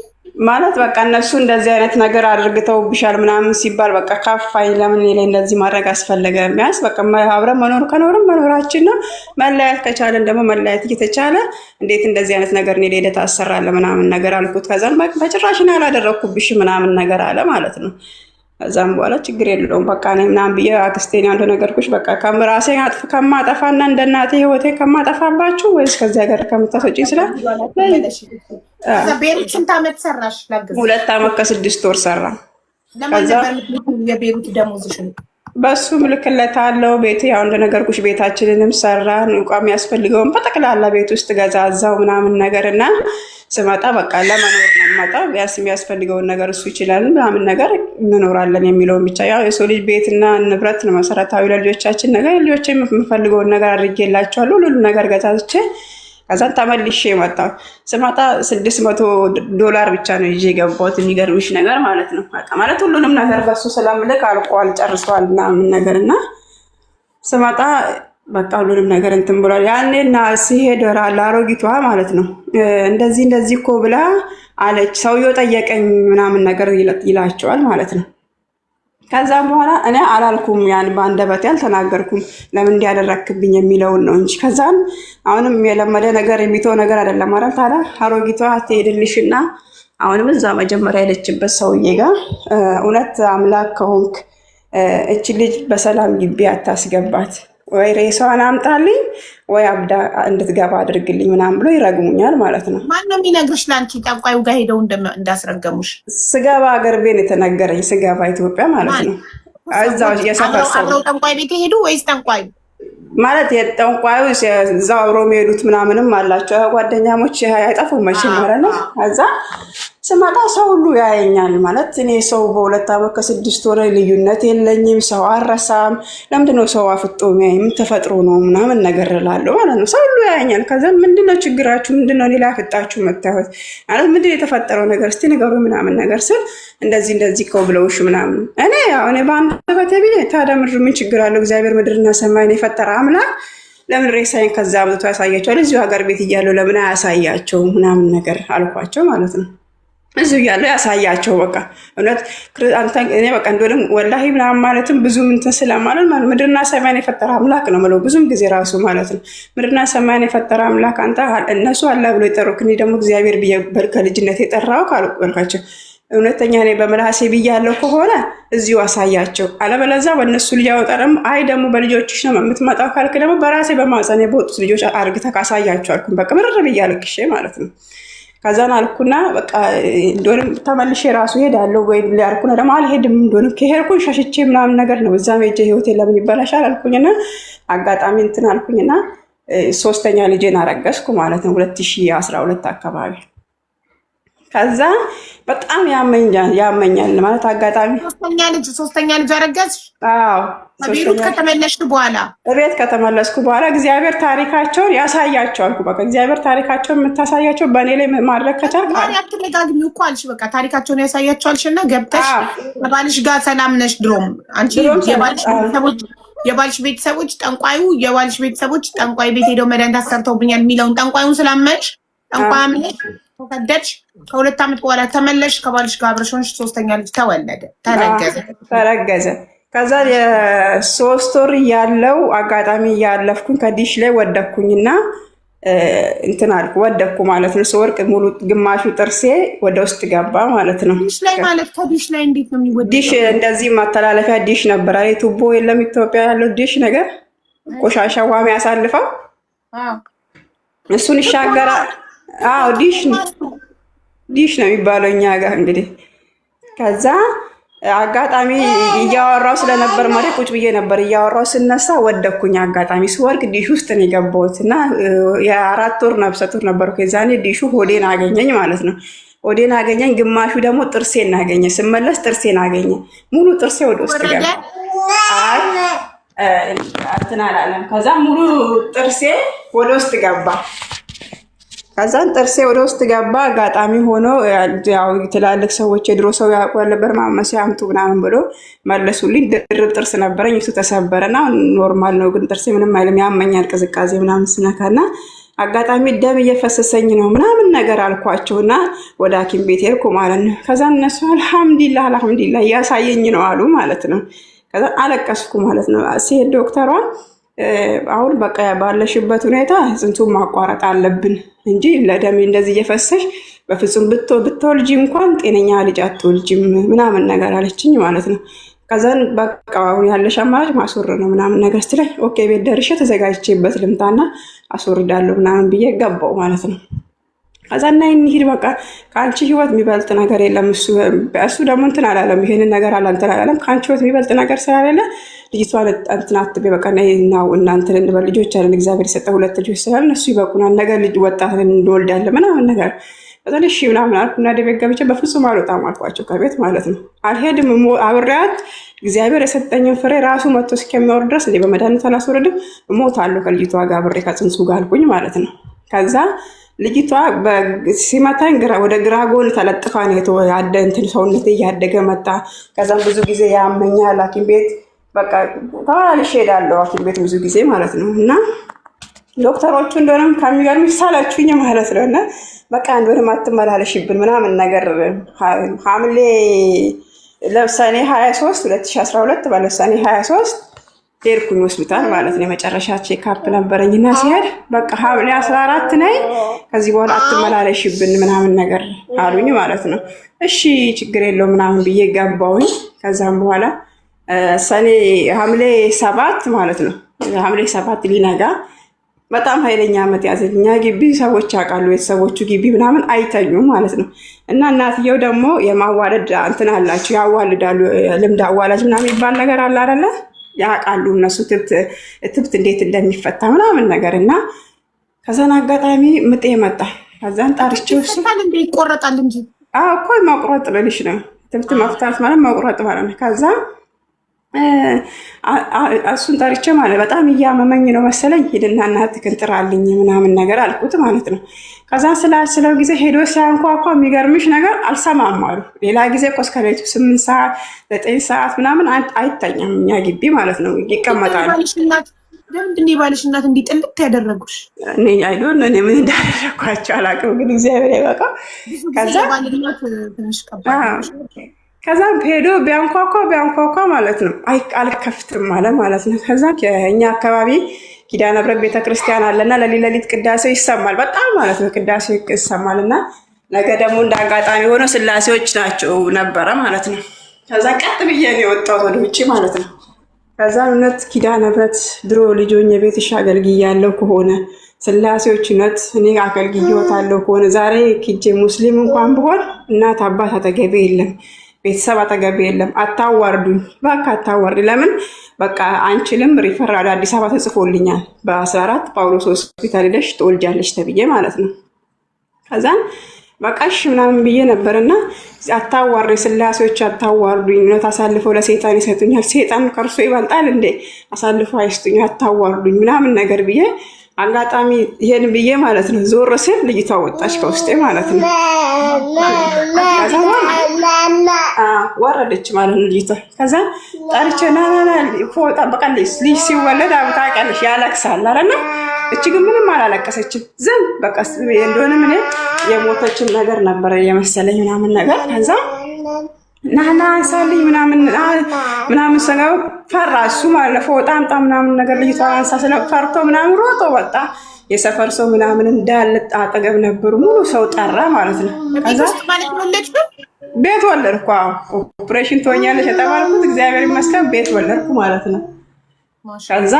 ማለት በቃ እነሱ እንደዚህ አይነት ነገር አድርገውብሻል ምናምን ሲባል በቃ ካፋኝ። ለምን እኔ ላይ እንደዚህ ማድረግ አስፈለገ? ቢያንስ በቃ አብረን መኖር ከኖርም መኖራችን ነው። መለያየት ከቻለን ደግሞ መለያየት እየተቻለ እንዴት እንደዚህ አይነት ነገር እኔ ላይ ታሰራለህ ምናምን ነገር አልኩት። ከዛም በጭራሽ ነው ያላደረኩብሽ ምናምን ነገር አለ ማለት ነው። ከዛም በኋላ ችግር የለውም በቃ እኔ ምናምን ብዬ አክስቴን አንዱ ነገርኩሽ በቃ ራሴን አጥፍ ከማጠፋና እንደ እናቴ ህይወቴ ከማጠፋባችሁ ወይስ ከዚህ ሀገር ከምታስወጪኝ ስለ ቤሩት ስንት ዓመት ሰራሽ? 2 ዓመት ከ6 ወር ሰራ። ለማን ነበር የቤሩት ደሞዝሽን? በሱ ምልክለት አለው። ቤት ያው እንደነገርኩሽ ቤታችንንም ሰራን። እንኳን የሚያስፈልገውን በጠቅላላ ቤት ውስጥ ገዛዛው ምናምን ነገር እና ስመጣ በቃ ለመኖር ነው የምመጣው። ቢያንስ የሚያስፈልገውን ነገር እሱ ይችላል ምናምን ነገር እንኖራለን የሚለውን ብቻ ያው የሰው ልጅ ቤትና ንብረት ነው መሰረታዊ ለልጆቻችን ነገር። ልጆች የምፈልገውን ነገር አድርጌላቸዋለሁ። ሁሉ ነገር ገዛዝቼ ከዛን ተመልሼ መጣሁ። ስመጣ $600 ብቻ ነው ይዤ የገባሁት። የሚገርምሽ ነገር ማለት ነው በቃ ማለት ሁሉንም ነገር በሱ ስለምልክ አልቋል ጨርሷል ምናምን ነገር እና ስመጣ በቃ ሁሉንም ነገር እንትን ብሏል። ያኔና ሲሄድ ለአሮጊቷ ማለት ነው እንደዚህ እኮ ብላ አለች። ሰውየው ጠየቀኝ ምናምን ነገር ይላቸዋል ማለት ነው። ከዛም በኋላ እኔ አላልኩም፣ ያን በአንደበቴ አልተናገርኩም ለምን እንዲያደረክብኝ የሚለውን ነው እንጂ። ከዛም አሁንም የለመደ ነገር የሚተው ነገር አይደለም ማለት ታዲያ አሮጊቷ ትሄድልሽና አሁንም እዛ መጀመሪያ ያለችበት ሰውዬ ጋር እውነት አምላክ ከሆንክ እቺ ልጅ በሰላም ግቢ አታስገባት፣ ወይ ሬሳዋን አምጣልኝ ወይ አብዳ እንድትገባ አድርግልኝ ምናምን ብሎ ይረግሙኛል ማለት ነው። ማነው የሚነግርሽ ለአንቺ ጠንቋዩ ጋር ሄደው እንዳስረገሙሽ? ስገባ አገር ቤት የተነገረኝ ስገባ ኢትዮጵያ ማለት ነው። እዛው የሰፈር ሰው አብረው ጠንቋይ ቤት ሄዱ ወይስ ጠንቋዩ ማለት የጠንቋዩ እዛው አብረው የሚሄዱት ምናምንም አላቸው ጓደኛሞች አይጠፉም መቼም ማለት ነው። እዛ ስመጣ ሰው ሁሉ ያየኛል ማለት እኔ ሰው በ2 ዓመት ከ6 ወር ልዩነት የለኝም። ሰው አረሳም። ለምንድነው ሰው አፍጦ የሚያይም ተፈጥሮ ነው ምናምን ነገር እላለሁ ማለት ነው። ሰው ሁሉ ያየኛል። ከዛ ምንድነው ችግራችሁ? ምንድነው እኔ ላይ አፍጣችሁ መታወት ማለት ምንድነው የተፈጠረው ነገር እስቲ ንገሩ ምናምን ነገር ስል እንደዚህ እኮ ብለውሽ ምናምን እኔ ያው እኔ በአንደበቴ ቢል ታዲያ ምድር ምን ችግር አለው? እግዚአብሔር ምድርና ሰማይን የፈጠረ አምላክ ለምን ሬሳዬን ከዛ አምጥቶ ያሳያቸዋል? እዚሁ ሀገር ቤት እያለሁ ለምን አያሳያቸው ምናምን ነገር አልኳቸው ማለት ነው። እዚሁ እያለሁ ያሳያቸው በቃ እውነት አንተ እኔ በቃ እንደውም ወላሂ ምናምን ማለትም ብዙ እንትን ስለማለት ማለት ምድርና ሰማይን የፈጠረ አምላክ ነው የምለው ብዙም ጊዜ ራሱ ማለት ነው። ምድርና ሰማይን የፈጠረ አምላክ አንተ እነሱ አላህ ብሎ የጠሩክ እኔ ደግሞ እግዚአብሔር ብዬ ከልጅነት የጠራው ካልኳቸው እውነተኛ እኔ በመላሴ ብያለሁ ከሆነ እዚሁ አሳያቸው፣ አለበለዚያ በእነሱ ልጅ ያወጣ ደግሞ አይ ደግሞ በልጆችሽ ነው የምትመጣው ካልክ ደግሞ በራሴ በማህፀኔ በወጡት ልጆች አርግተህ ካሳያቸው አልኩኝ። በቃ ምርር ብዬ አልቅሼ ማለት ነው። ከዛን አልኩና በቃ እንደሆነም ተመልሼ ራሱ ሄዳለሁ ወይ ያልኩና ደግሞ አልሄድም እንደሆነ ከሄድኩኝ ሸሽቼ ምናምን ነገር ነው እዛ ሄጄ ህይወቴ ለምን ይበላሻል አልኩኝና አጋጣሚ እንትን አልኩኝና 3ኛ ልጄን አረገዝኩ ማለት ነው 2012 አካባቢ። ከዛ በጣም ያመኛል ማለት አጋጣሚ 3ኛ ልጅ አረገዝሽ? አዎ ቤሩት ከተመለስኩ በኋላ እቤት ከተመለስኩ በኋላ እግዚአብሔር ታሪካቸውን ያሳያቸዋል። በቃ እግዚአብሔር ታሪካቸውን የምታሳያቸው በእኔ ላይ ማድረግ ከቻልክ አትደጋግሚው እኮ አልሽ። በቃ ታሪካቸውን ያሳያቸዋልሽና ገብተሽ ከባልሽ ጋር ሰላም ነሽ። ድሮም አንቺ የባልሽ ቤተሰቦች ጠንቋዩ የባልሽ ቤተሰቦች ጠንቋይ ቤት ሄደው መድኃኒት አሰርተውብኛል የሚለውን ጠንቋዩን ስላመንሽ ጠንቋይ አምነሽ ተሰደድሽ። ከ2 ዓመት በኋላ ተመለሽ። ከባልሽ ጋር አብረሽ ሆንሽ። 3ኛ ልጅ ተወለደ፣ ተረገዘ። ከዛ የ3 ወር ያለው አጋጣሚ ያለፍኩኝ ከዲሽ ላይ ወደኩኝና እንትን አልኩ ወደኩ ማለት ነው። ስወርቅ ሙሉ ግማሹ ጥርሴ ወደ ውስጥ ገባ ማለት ነው። ዲሽ ላይ ማለት ከዲሽ ላይ እንዴት ነው የሚወደው? ዲሽ እንደዚህ ማተላለፊያ ዲሽ ነበር አይ ቱቦ የለም ኢትዮጵያ ያለው ዲሽ ነገር ቆሻሻ ውሃ የሚያሳልፈው እሱን ይሻገራል። አዎ ዲሽ ነው የሚባለው እኛ ጋር እንግዲህ። ከዛ አጋጣሚ እያወራው ስለነበር መሬት ቁጭ ብዬ ነበር እያወራው ስነሳ ወደኩኝ። አጋጣሚ ስወርቅ ዲሽ ውስጥ ነው የገባሁት እና የ4 ወር ነብሰ ጡር ነበርኩ የዛኔ። ዲሹ ሆዴን አገኘኝ ማለት ነው። ሆዴን አገኘኝ፣ ግማሹ ደግሞ ጥርሴን አገኘ። ስመለስ ጥርሴን አገኘ፣ ሙሉ ጥርሴ ወደ ውስጥ ገባ። እንትን አላለም። ከዛ ሙሉ ጥርሴ ወደ ውስጥ ገባ። ከዛን ጥርሴ ወደ ውስጥ ገባ። አጋጣሚ ሆኖ ያው ትላልቅ ሰዎች የድሮ ሰው ያውቁ ነበር ማመሲያ አምጡ ምናምን ብሎ መለሱልኝ። ድርብ ጥርስ ነበረኝ፣ እሱ ተሰበረና ኖርማል ነው ግን ጥርሴ ምንም አይልም፣ ያመኛል ቅዝቃዜ ምናምን ስነካና አጋጣሚ ደም እየፈሰሰኝ ነው ምናምን ነገር አልኳቸውና ወደ ሐኪም ቤት ሄድኩ ማለት ነው። ከዛ እነሱ አልሐምዱሊላህ እያሳየኝ ነው አሉ ማለት ነው። ከዛ አለቀስኩ ማለት ነው። ሲሄድ ዶክተሯ አሁን በቃ ባለሽበት ሁኔታ ጽንሱን ማቋረጥ አለብን እንጂ ለደም እንደዚህ እየፈሰሽ በፍጹም ብትወልጂ እንኳን ጤነኛ ልጅ አትወልጂም ምናምን ነገር አለችኝ ማለት ነው። ከዛን በቃ አሁን ያለሽ አማራጭ ማስወረድ ነው ምናምን ነገር ስትለኝ ኦኬ ቤት ደርሼ ተዘጋጅቼበት ልምጣና አስወርዳለሁ ምናምን ብዬ ገባው ማለት ነው። ከዛና እንሂድ በቃ ከአንቺ ህይወት የሚበልጥ ነገር የለም። እሱ ደግሞ እንትን አላለም፣ ይሄንን ነገር አላለም። ከአንቺ ህይወት የሚበልጥ ነገር ስላሌለ ልጅቷን እንትን አትቤ በቃ ነው እናንተን እንበል ልጆች አለን እግዚአብሔር የሰጠ 2 ልጆች ስላሉ እነሱ ይበቁናል፣ ነገር ልጅ ወጣት እንወልዳለን ምናምን ነገር በተለይ እሺ ምናምን አልኩና ደቤት ገብቼ በፍጹም አልወጣም አልኳቸው ከቤት ማለት ነው። አልሄድም አብሬያት እግዚአብሔር የሰጠኝን ፍሬ ራሱ መጥቶ እስከሚያወርድ ድረስ እንደ በመድኃኒት አላስወርድም እሞታለሁ ከልጅቷ ጋር አብሬ ከጽንሱ ጋር አልኩኝ ማለት ነው። ከዛ ልጅቷ ሲመታኝ ወደ ግራ ጎን ተለጥፋ ነው እንትን ሰውነቴ እያደገ መጣ። ከዛም ብዙ ጊዜ ያመኛል፣ ሐኪም ቤት በቃ ተመላልሼ እሄዳለሁ ሐኪም ቤት ብዙ ጊዜ ማለት ነው። እና ዶክተሮቹ እንደሆነም ከሚገርምሽ ሳላችሁኝ ማለት ነው። እና በቃ እንደሆነም አትመላለሽብን ምናምን ነገር ሐምሌ ለሰኔ 23 2012 ባለሰኔ 23 ሄድኩኝ ሆስፒታል ማለት ነው። የመጨረሻ ቼክአፕ ነበረኝና ሲሄድ በቃ ሐምሌ 14 ነይ ከዚህ በኋላ አትመላለሽብን ምናምን ነገር አሉኝ ማለት ነው። እሺ ችግር የለው ምናምን ብዬ ገባሁኝ። ከዛም በኋላ ሰኔ ሐምሌ 7 ማለት ነው። ሐምሌ 7 ሊነጋ በጣም ኃይለኛ አመት ያዘኝ። እኛ ግቢ ሰዎች ያውቃሉ፣ ቤተሰቦቹ ግቢ ምናምን አይተኙም ማለት ነው። እና እናትየው ደግሞ የማዋለድ እንትን አላቸው፣ ያዋልዳሉ። ልምድ አዋላጅ ምናምን ይባል ነገር አለ አይደለ? ያውቃሉ እነሱ ትብት እንዴት እንደሚፈታ ምናምን ነገር። እና ከዛን አጋጣሚ ምጤ መጣ። ከዛን ጣርቼው እሱ እንደ ይቆረጣል እንጂ እኮ መቁረጥ ልልሽ ነው። ትብት መፍታት ማለት መቁረጥ ማለት ነው። ከዛ እሱን ጠርቼ ማለት በጣም እያመመኝ ነው መሰለኝ ሂድና እናትህን ጥራልኝ ምናምን ነገር አልኩት ማለት ነው። ከዛ ስላስለው ጊዜ ሄዶ ሲያንኳኳ የሚገርምሽ ነገር አልሰማም አሉ። ሌላ ጊዜ እኮ እስከ ሌሊቱ 8 ሰዓት 9 ሰዓት ምናምን አይተኛም እኛ ግቢ ማለት ነው፣ ይቀመጣሉ። ለምንድን ነው የባልሽ እናት እንዲህ ጥልቅ ያደረጉሽ? እኔ አይዶን እኔ ምን እንዳደረኳቸው አላውቅም፣ ግን እግዚአብሔር ያውቃል። ከዛ ሄዶ ቢያንኳኳ ማለት ነው አልከፍትም አለ ማለት ነው። ከዛ እኛ አካባቢ ኪዳነ ምሕረት ቤተክርስቲያን አለና ለሊት ቅዳሴው ይሰማል በጣም ማለት ነው። ቅዳሴው ይሰማልና ነገ ደግሞ እንደ አጋጣሚ ሆኖ ስላሴዎች ናቸው ነበረ ማለት ነው። ከዛ ቀጥ ብዬ ነው የወጣሁት ወደ ውጭ ማለት ነው። ከዛ እውነት ኪዳነ ምሕረት ድሮ ልጆኝ ቤትሽ አገልግያለሁ ከሆነ ስላሴዎች እውነት እኔ አገልግዬዎታለሁ ከሆነ ዛሬ ኪጄ ሙስሊም እንኳን ብሆን እናት አባት አጠገቤ የለም፣ ቤተሰብ አጠገቤ የለም። አታዋርዱኝ በቃ አታዋርዱኝ። ለምን በቃ አንችልም ሪፈር ወደ አዲስ አበባ ተጽፎልኛል። በ14 ጳውሎስ ሆስፒታል ሄደሽ ትወልጃለሽ ተብዬ ማለት ነው። ከዛን በቃሽ ምናምን ብዬ ነበርና አታዋርዱኝ፣ ስላሴዎች አታዋርዱኝ፣ እውነት አሳልፈው ለሰይጣን ይሰጡኛል። ሰይጣን ከእርሶ ይበልጣል እንዴ? አሳልፈው አይስጡኝ፣ አታዋርዱኝ ምናምን ነገር ብዬ አጋጣሚ ይሄን ብዬ ማለት ነው። ዞር ስል ልጅቷ ወጣች ከውስጤ ማለት ነው። ወረደች ማለት ነው ልጅቷ። ከዛ ጠርቼ ናናና ፎጣ በቃ ልጅ ሲወለድ ታውቂያለሽ ያለቅሳል አይደል? እቺ ግን ምንም አላለቀሰችም። ዝም በቃ እንደሆነ ምን የሞተችን ነገር ነበር የመሰለኝ ምናምን ነገር። ከዛ ናና አንሳልኝ ምናምን ሰጋው ፈራ እሱ ማለት ፎጣ አምጣ ምናምን ነገር ልጅቷ አንሳ ስለፈርቶ ምናምን ሮጦ ወጣ። የሰፈር ሰው ምናምን እንዳለ አጠገብ ነበሩ፣ ሙሉ ሰው ጠራ ማለት ነው። ከዛ ቤት ወለድኩ። ኦፕሬሽን ትሆኛለሽ የተባልኩት እግዚአብሔር ይመስገን ቤት ወለድኩ ማለት ነው። ከዛ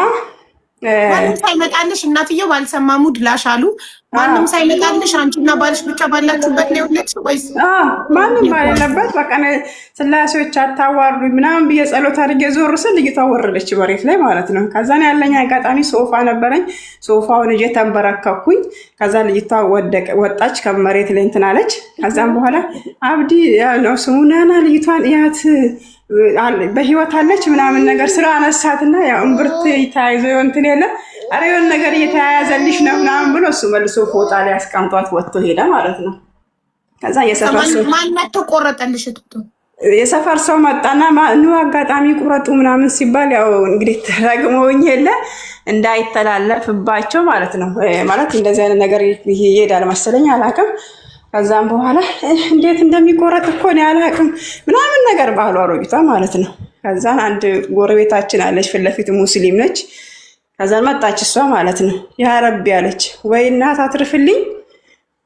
ማንም ሳይመጣልሽ እናትየው ባልሰማ ሙድ ላሽ አሉ። ማንም ሳይመጣልሽ አንቺና ባልሽ ብቻ ባላችሁበት ነው የወለድሽው ወይስ? ማንም ባለበት በቃ ስላሴዎች አታዋርዱኝ ምናምን ብዬ ጸሎት አድርጌ ዞር ስል ልጅቷ ወረደች መሬት ላይ ማለት ነው። ከዛ ያለኝ አጋጣሚ ሶፋ ነበረኝ። ሶፋውን እጄ ተንበረከኩኝ። ከዛ ልጅቷ ወጣች ከመሬት ላይ እንትን አለች። ከዛም በኋላ አብዲ ያለው ስሙ ናና ልጅቷን ያት በህይወት አለች ምናምን ነገር ስራ አነሳትና ያው እምብርት ተያይዞ እንትን የለ አረ የሆነ ነገር እየተያያዘልሽ ነው ምናምን ብሎ እሱ መልሶ ፎጣ ላይ አስቀምጧት ወጥቶ ሄደ ማለት ነው። ከዛ የሰፈር ሰው ማን መጥቶ ቆረጠልሽ? የሰፈር ሰው መጣና ነው አጋጣሚ ቁረጡ ምናምን ሲባል ያው እንግዲህ ተረግመውኝ የለ እንዳይተላለፍባቸው ማለት ነው። ማለት እንደዚህ አይነት ነገር ይሄዳል መሰለኝ አላውቅም። ከዛም በኋላ እንዴት እንደሚቆረጥ እኮ ነው አላውቅም ምናምን ነገር ባሉ አሮጊቷ ማለት ነው። ከዛን አንድ ጎረቤታችን አለች ፊት ለፊት ሙስሊም ነች። ከዛን መጣች እሷ ማለት ነው። ያ ረቢ አለች ወይ እናት አትርፍልኝ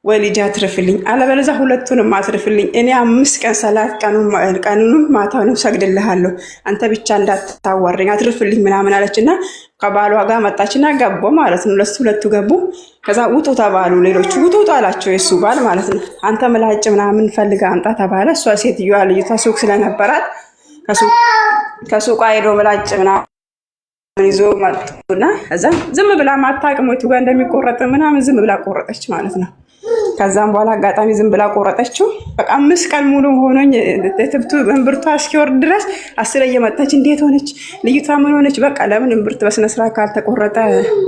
ወይ ልጅ አትርፍልኝ፣ አለበለዚያ ሁለቱንም አትርፍልኝ። እኔ 5 ቀን ሰላት ቀኑንም ማታውንም ሰግድልሃለሁ፣ አንተ ብቻ እንዳትታወረኝ አትርፍልኝ ምናምን አለችና ከባሏ ጋር መጣችና ገቦ ማለት ነው። ሁለቱ ገቡ። ከዛ ውጡ ተባሉ። ሌሎቹ ውጡ አላቸው የሱ ባል ማለት ነው። አንተ ምላጭ ምናምን ፈልጋ አምጣ ተባለ። እሷ ሴትዮዋ ልጅቷ ሱቅ ስለነበራት ከሱቋ ሄዶ ምላጭ ምናምን ይዞ መጡና እዛ ዝም ብላ ማታውቅም ወይቱ ጋር እንደሚቆረጥ ምናምን ዝም ብላ ቆረጠች ማለት ነው። ከዛም በኋላ አጋጣሚ ዝም ብላ ቆረጠችው። በቃ 5 ቀን ሙሉ ሆኖኝ ትብቱ እምብርቷ እስኪወርድ ድረስ አስረ እየመጣች እንዴት ሆነች ልጅቷ ምን ሆነች? በቃ ለምን እምብርት በስነ ስርዓት ካልተቆረጠ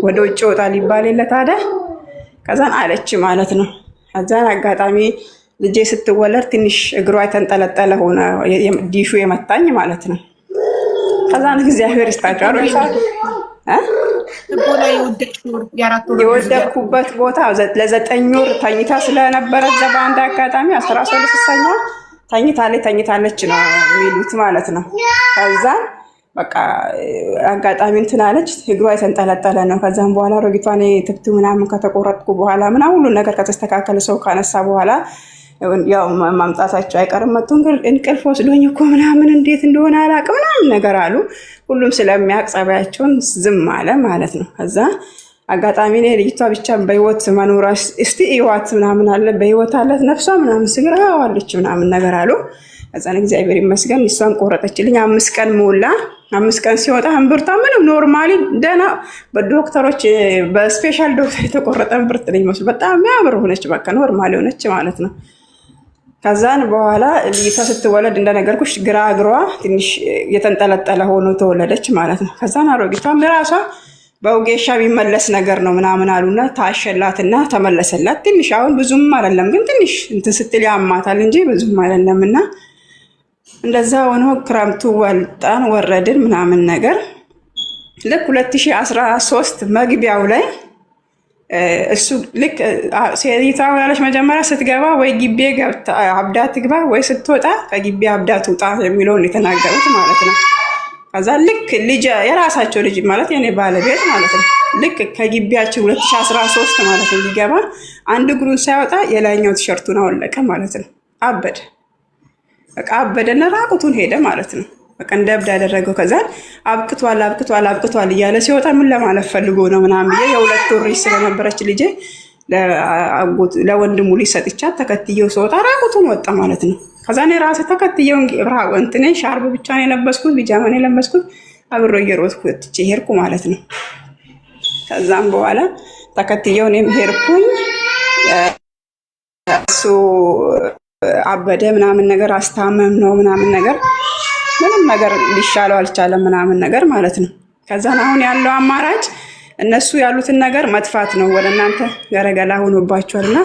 ወደ ውጭ ይወጣል ይባል የለ ታዲያ። ከዛን አለች ማለት ነው። ከዛን አጋጣሚ ልጄ ስትወለድ ትንሽ እግሯ የተንጠለጠለ ሆነ ዲሹ የመታኝ ማለት ነው። ከዛን እግዚአብሔር ይስጣቸው የወደቅኩበት ቦታ ለ9 ወር ተኝታ ስለነበረ እዛ በአንድ አጋጣሚ 13ኛ ተኝታለች ነው የሚሉት ማለት ነው። ከዛን በቃ አጋጣሚ እንትን አለች እግሯ የተንጠለጠለ ነው። ከዛም በኋላ አሮጊቷን ትብቱ ምናምን ከተቆረጥኩ በኋላ ምናምን ሁሉ ነገር ከተስተካከለ ሰው ካነሳ በኋላ ያው ማምጣታቸው አይቀርም። መጡ እንቅልፍ ወስዶኝ እኮ ምናምን እንዴት እንደሆነ አላውቅም ምናምን ነገር አሉ። ሁሉም ስለሚያውቅ ጸባያቸውን ዝም አለ ማለት ነው። ከዛ አጋጣሚ ላይ ልጅቷ ብቻ በህይወት መኖሯ እስቲ ህይወት ምናምን አለ በህይወት አለት ነፍሷ ምናምን ስግራ አዋለች ምናምን ነገር አሉ። ከዛን እግዚአብሔር ይመስገን እሷን ቆረጠችልኝ። 5 ቀን ሞላ። 5 ቀን ሲወጣ እምብርቷ ምንም ኖርማሊ ደህና በዶክተሮች በስፔሻል ዶክተር የተቆረጠ እምብርት ነኝ መስሎ በጣም የሚያምር ሆነች። በቃ ኖርማሊ ሆነች ማለት ነው። ከዛን በኋላ ልጅቷ ስትወለድ እንደነገርኩሽ ግራ እግሯ ትንሽ የተንጠለጠለ ሆኖ ተወለደች ማለት ነው። ከዛን አሮጊቷም ራሷ በውጌሻ የሚመለስ ነገር ነው ምናምን አሉና ታሸላትና ተመለሰላት። ትንሽ አሁን ብዙም አይደለም ግን ትንሽ እንትን ስትል ያማታል እንጂ ብዙም አይደለምና እንደዛ ሆኖ ክረምቱ ወልጣን ወረድን ምናምን ነገር ልክ 2013 መግቢያው ላይ እሱ ልክ ሴሪታ ወላለች መጀመሪያ ስትገባ ወይ ግቢ አብዳ ትግባ ወይ ስትወጣ ከግቢ አብዳ ትውጣ የሚለውን የተናገሩት ማለት ነው። ከዛ ልክ ልጅ የራሳቸው ልጅ ማለት የኔ ባለቤት ማለት ነው ልክ ከግቢያችን 2013 ማለት ነው ሊገባ አንድ እግሩን ሳይወጣ የላይኛው ቲሸርቱን አወለቀ ማለት ነው። አበደ በቃ አበደና ራቁቱን ሄደ ማለት ነው። በቃ እንደብድ ያደረገው። ከዛ አብቅቷል እያለ ሲወጣ ምን ለማለት ፈልጎ ነው ምናምን ብዬ የ2 ወር ስለነበረች ልጄ ለወንድሙ ሊሰጥቻት ተከትየው ሲወጣ ራቁቱን ወጣ ማለት ነው። ከዛ እኔ ራሴ ተከትየው እንትኔ ሻርብ ብቻ ነው የለበስኩት፣ ቢጃማን የለበስኩት፣ አብሮ እየሮጥኩ ወጥቼ ሄድኩ ማለት ነው። ከዛም በኋላ ተከትየው እኔም ሄድኩኝ። እሱ አበደ ምናምን ነገር አስታመም ነው ምናምን ነገር ምንም ነገር ሊሻለው አልቻለም ምናምን ነገር ማለት ነው። ከዛን አሁን ያለው አማራጭ እነሱ ያሉትን ነገር መጥፋት ነው። ወደ እናንተ ገረገላ ሆኖባችኋልና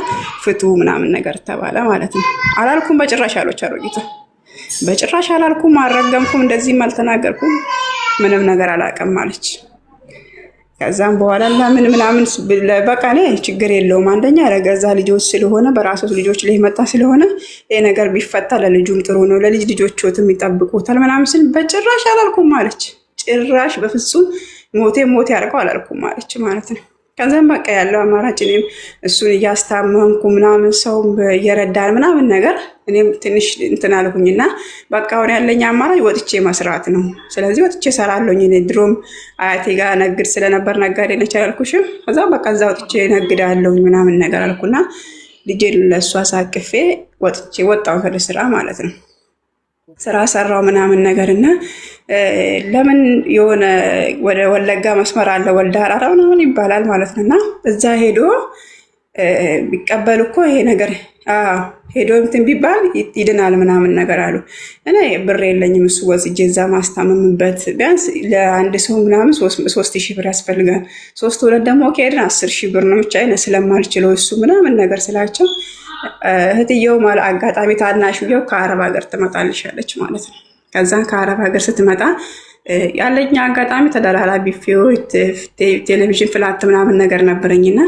ፍቱ ምናምን ነገር ተባለ ማለት ነው። አላልኩም በጭራሽ አሎች አሮጊቷ በጭራሽ አላልኩም፣ አልረገምኩም፣ እንደዚህም አልተናገርኩም፣ ምንም ነገር አላውቅም አለች። ከዛም በኋላ ለምን ምናምን በቃ ላይ ችግር የለውም አንደኛ ለገዛ ልጆች ስለሆነ በራሱ ልጆች ላይ መጣ ስለሆነ ይሄ ነገር ቢፈታ ለልጁም ጥሩ ነው፣ ለልጅ ልጆችዎትም ይጠብቁታል ምናምን ስል በጭራሽ አላልኩም አለች። ጭራሽ በፍጹም ሞቴ ያርቀው አላልኩም አለች ማለት ነው። ከዛም በቃ ያለው አማራጭ እኔም እሱን እያስታመምኩ ምናምን ሰው እየረዳን ምናምን ነገር እኔም ትንሽ እንትን አልኩኝና በቃ አሁን ያለኝ አማራጭ ወጥቼ መስራት ነው። ስለዚህ ወጥቼ እሰራለሁኝ። እኔ ድሮም አያቴ ጋር ነግድ ስለነበር ነጋዴ ነች አላልኩሽም? ከዛ በቃ እዛ ወጥቼ ነግዳለሁኝ ምናምን ነገር አልኩና ልጄን ለእሱ አሳቅፌ ወጥቼ ወጣሁ ወደ ስራ ማለት ነው። ስራ ሰራው ምናምን ነገር እና ለምን የሆነ ወደ ወለጋ መስመር አለ ወልደ አራራ ምናምን ይባላል ማለት ነው። እና እዛ ሄዶ ቢቀበል እኮ ይሄ ነገር ሄዶ እንትን ቢባል ይድናል ምናምን ነገር አሉ። እኔ ብር የለኝም እሱ ወስጄ እዛ ማስታመምበት ቢያንስ ለአንድ ሰው ምናምን 3,000 ብር ያስፈልጋል። 3 ደግሞ ከሄድን 10,000 ብር ነው ብቻ ስለማልችለው እሱ ምናምን ነገር ስላቸው እህትየው ማለት አጋጣሚ ታናሽየው ከአረብ ሀገር ትመጣልሻለች ማለት ነው። ከዛን ከአረብ ሀገር ስትመጣ ያለኝ አጋጣሚ ተደራራ ቢፌዎች ቴሌቪዥን ፍላት ምናምን ነገር ነበረኝና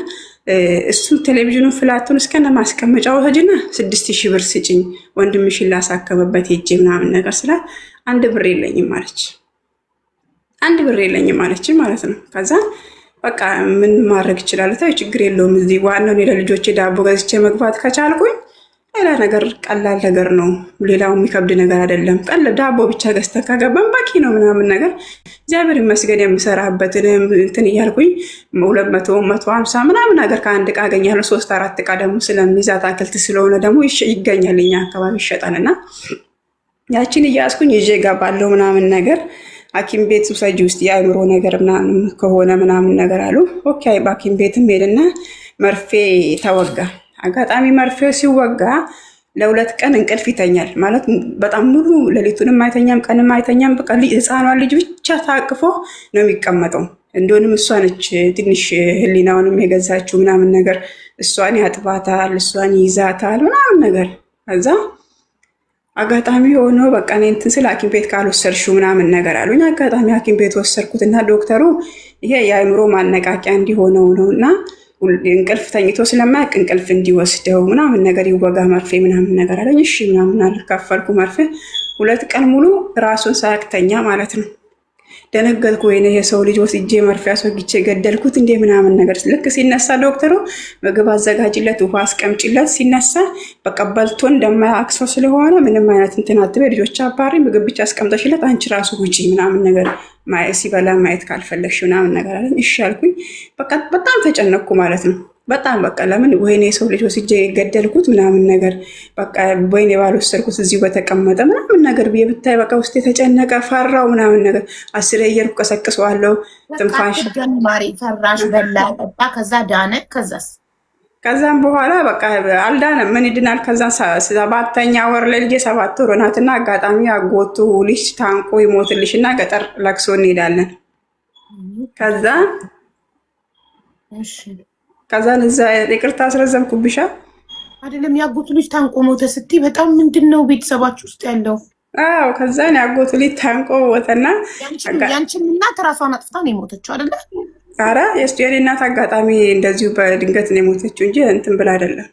እሱ ቴሌቪዥኑን ፍላቱን እስከነ ማስቀመጫው ሄጅና 6,000 ብር ስጭኝ ወንድምሽን ላሳከመበት ሄጄ ምናምን ነገር ስላት 1 ብር የለኝም ማለች። 1 ብር የለኝም ማለች ማለት ነው። ከዛ በቃ ምን ማድረግ ይችላል? ታዩ ችግር የለውም እዚህ ዋናው እኔ ለልጆቼ ዳቦ ገዝቼ መግባት ከቻልኩኝ ሌላ ነገር ቀላል ነገር ነው። ሌላው የሚከብድ ነገር አይደለም። ዳቦ ብቻ ገዝተን ከገባን በቂ ነው ምናምን ነገር እግዚአብሔር ይመስገን የምሰራበትን እንትን እያልኩኝ 200 150 ምናምን ነገር ከአንድ ዕቃ አገኛለሁ። 3-4 ዕቃ ደግሞ ስለሚይዝ አትክልት ስለሆነ ደግሞ ይገኛል እኛ አካባቢ ይሸጣልና ያችን እያያዝኩኝ ይዤ እገባለሁ ምናምን ነገር ሐኪም ቤት ውሰጂ ውስጥ የአእምሮ ነገር ምናምን ከሆነ ምናምን ነገር አሉ። ኦኬ በሐኪም ቤትም ሄድና መርፌ ተወጋ። አጋጣሚ መርፌው ሲወጋ ለ2 ቀን እንቅልፍ ይተኛል ማለት በጣም ሙሉ ሌሊቱንም አይተኛም ቀንም አይተኛም። በቃ ህፃኗን ልጅ ብቻ ታቅፎ ነው የሚቀመጠው። እንደሆንም እሷ ነች ትንሽ ህሊናውንም የገዛችው ምናምን ነገር እሷን ያጥባታል፣ እሷን ይይዛታል ምናምን ነገር ከዛ አጋጣሚ ሆኖ በቃ እኔ እንትን ስለ ሐኪም ቤት ካልወሰድሽው ምናምን ነገር አሉኝ። አጋጣሚ ሐኪም ቤት ወሰድኩትና ዶክተሩ ይሄ የአእምሮ ማነቃቂያ እንዲሆነው ነው እና እንቅልፍ ተኝቶ ስለማያውቅ እንቅልፍ እንዲወስደው ምናምን ነገር ይወጋ መርፌ ምናምን ነገር አለኝ። እሺ ምናምን አልካፈልኩ መርፌ 2 ቀን ሙሉ ራሱን ሳያክተኛ ማለት ነው። ደነገጥኩ። ወይኔ የሰው ልጅ ወስጄ መርፌ አስወግቼ ገደልኩት እንዴ ምናምን ነገር። ልክ ሲነሳ ዶክተሩ ምግብ አዘጋጅለት፣ ውሃ አስቀምጪለት። ሲነሳ በቃ በልቶ እንደማያክሰው ስለሆነ ምንም አይነት እንትን አትበይ፣ ልጆች አባሪ፣ ምግብ ብቻ አስቀምጠሽለት አንቺ ራሱ ውጪ ምናምን ነገር ሲበላ ማየት ካልፈለግሽ ምናምን ነገር አለኝ። እሺ አልኩኝ። በቃ በጣም ተጨነቅኩ ማለት ነው። በጣም በቃ ለምን ወይኔ የሰው ልጅ ወስጄ ገደልኩት ምናምን ነገር በቃ ወይኔ ባልወሰድኩት እዚሁ በተቀመጠ ምናምን ነገር ብዬ ብታይ በቃ ውስጥ የተጨነቀ ፈራው ምናምን ነገር 10 እየሄድኩ ቀሰቅሰዋለሁ። ትንፋሽ ማሪ ፈራሽ በላ ጠጣ። ከዛ ዳነ። ከዛም በኋላ በቃ አልዳነም። ምን ይድናል? ከዛ 7ኛ ወር ላይ ልጄ 7 ወር ናትና አጋጣሚ አጎቱ ልጅ ታንቆ ይሞትልሽና ገጠር ለቅሶ እንሄዳለን። ከዛን እዛ ይቅርታ አስረዘምኩብሻ አይደለም ያጎቱ ልጅ ታንቆ ሞተ ስትይ በጣም ምንድነው ቤተሰባችሁ ውስጥ ያለው? አዎ ከዛን ያጎቱ ልጅ ታንቆ ሞተና ያንቺን እናት ራሷን አጥፍታ ነው የሞተችው አይደለ? ኧረ የኔ እናት አጋጣሚ እንደዚሁ በድንገት ነው የሞተችው እንጂ እንትን ብላ አይደለም።